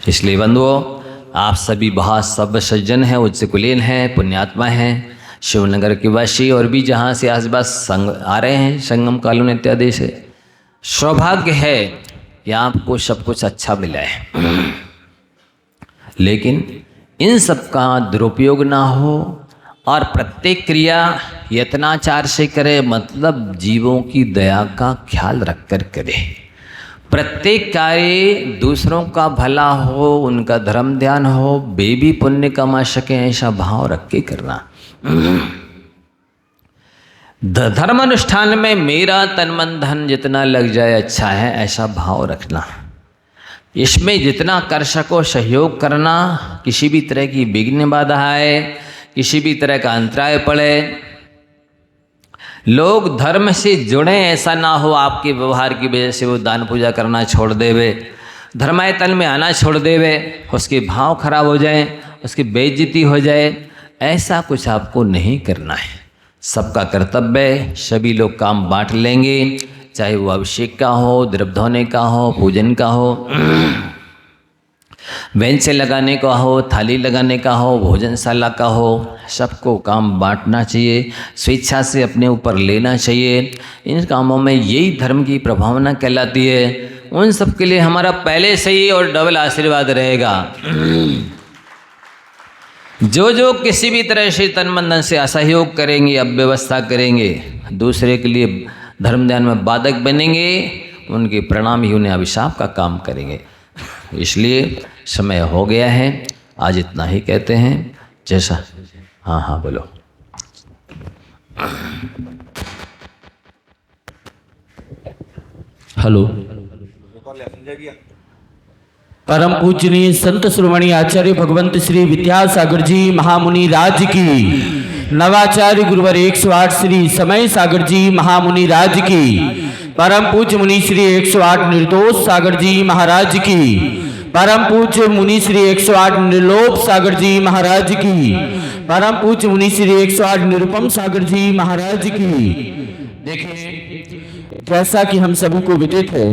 इसलिए बंधुओं, आप सभी बहुत सब सज्जन हैं, उच्च कुलीन हैं, पुण्यात्मा हैं, शिवनगर के वासी और भी जहाँ से आसपास संग आ रहे हैं, संगम कॉलोनी इत्यादि से, सौभाग्य है कि आपको सब कुछ अच्छा मिला है। लेकिन इन सब का दुरुपयोग ना हो और प्रत्येक क्रिया यत्नाचार से करे, मतलब जीवों की दया का ख्याल रखकर करे। प्रत्येक कार्य दूसरों का भला हो, उनका धर्म ध्यान हो, वे भी पुण्य कमा सके, ऐसा भाव रख के करना। धर्म अनुष्ठान में मेरा तन मन धन जितना लग जाए अच्छा है, ऐसा भाव रखना। इसमें जितना कर सको सहयोग करना। किसी भी तरह की विघ्न बाधा आए, किसी भी तरह का अंतराय पड़े, लोग धर्म से जुड़े, ऐसा ना हो आपके व्यवहार की वजह से वो दान पूजा करना छोड़ देवे, धर्मायतन में आना छोड़ देवे, उसके भाव खराब हो जाए, उसकी बेइज्जती हो जाए, ऐसा कुछ आपको नहीं करना है। सबका कर्तव्य, सभी लोग काम बांट लेंगे, चाहे वो अभिषेक का हो, द्रव्य धोने का हो, पूजन का हो, बेंच लगाने का हो, थाली लगाने का हो, भोजनशाला का हो, सबको काम बांटना चाहिए, स्वेच्छा से अपने ऊपर लेना चाहिए। इन कामों में यही धर्म की प्रभावना कहलाती है। उन सब के लिए हमारा पहले से ही और डबल आशीर्वाद रहेगा। जो किसी भी तरह से तन मन धन से असहयोग करेंगे, अव्यवस्था करेंगे, दूसरे के लिए धर्म ध्यान में बाधक बनेंगे, उनके परिणाम ही उन्हें अभिशाप का काम करेंगे। इसलिए समय हो गया है, आज इतना ही कहते हैं। जैसा हाँ बोलो। हेलो। परम पूजनीय संत श्रोमणी आचार्य भगवंत श्री विद्यासागर जी महामुनि राज की, नवाचार्य गुरुवर 108 श्री समय सागर जी महामुनि राज की, परम पूज्य मुनि श्री 108 निर्दोष सागर जी महाराज की, परम पूज्य मुनि श्री 108 निर्लोभ सागर जी महाराज की, परम पूज्य मुनि श्री 108 निरुपम सागर जी महाराज की। देखिए, जैसा कि हम सभी को विदित है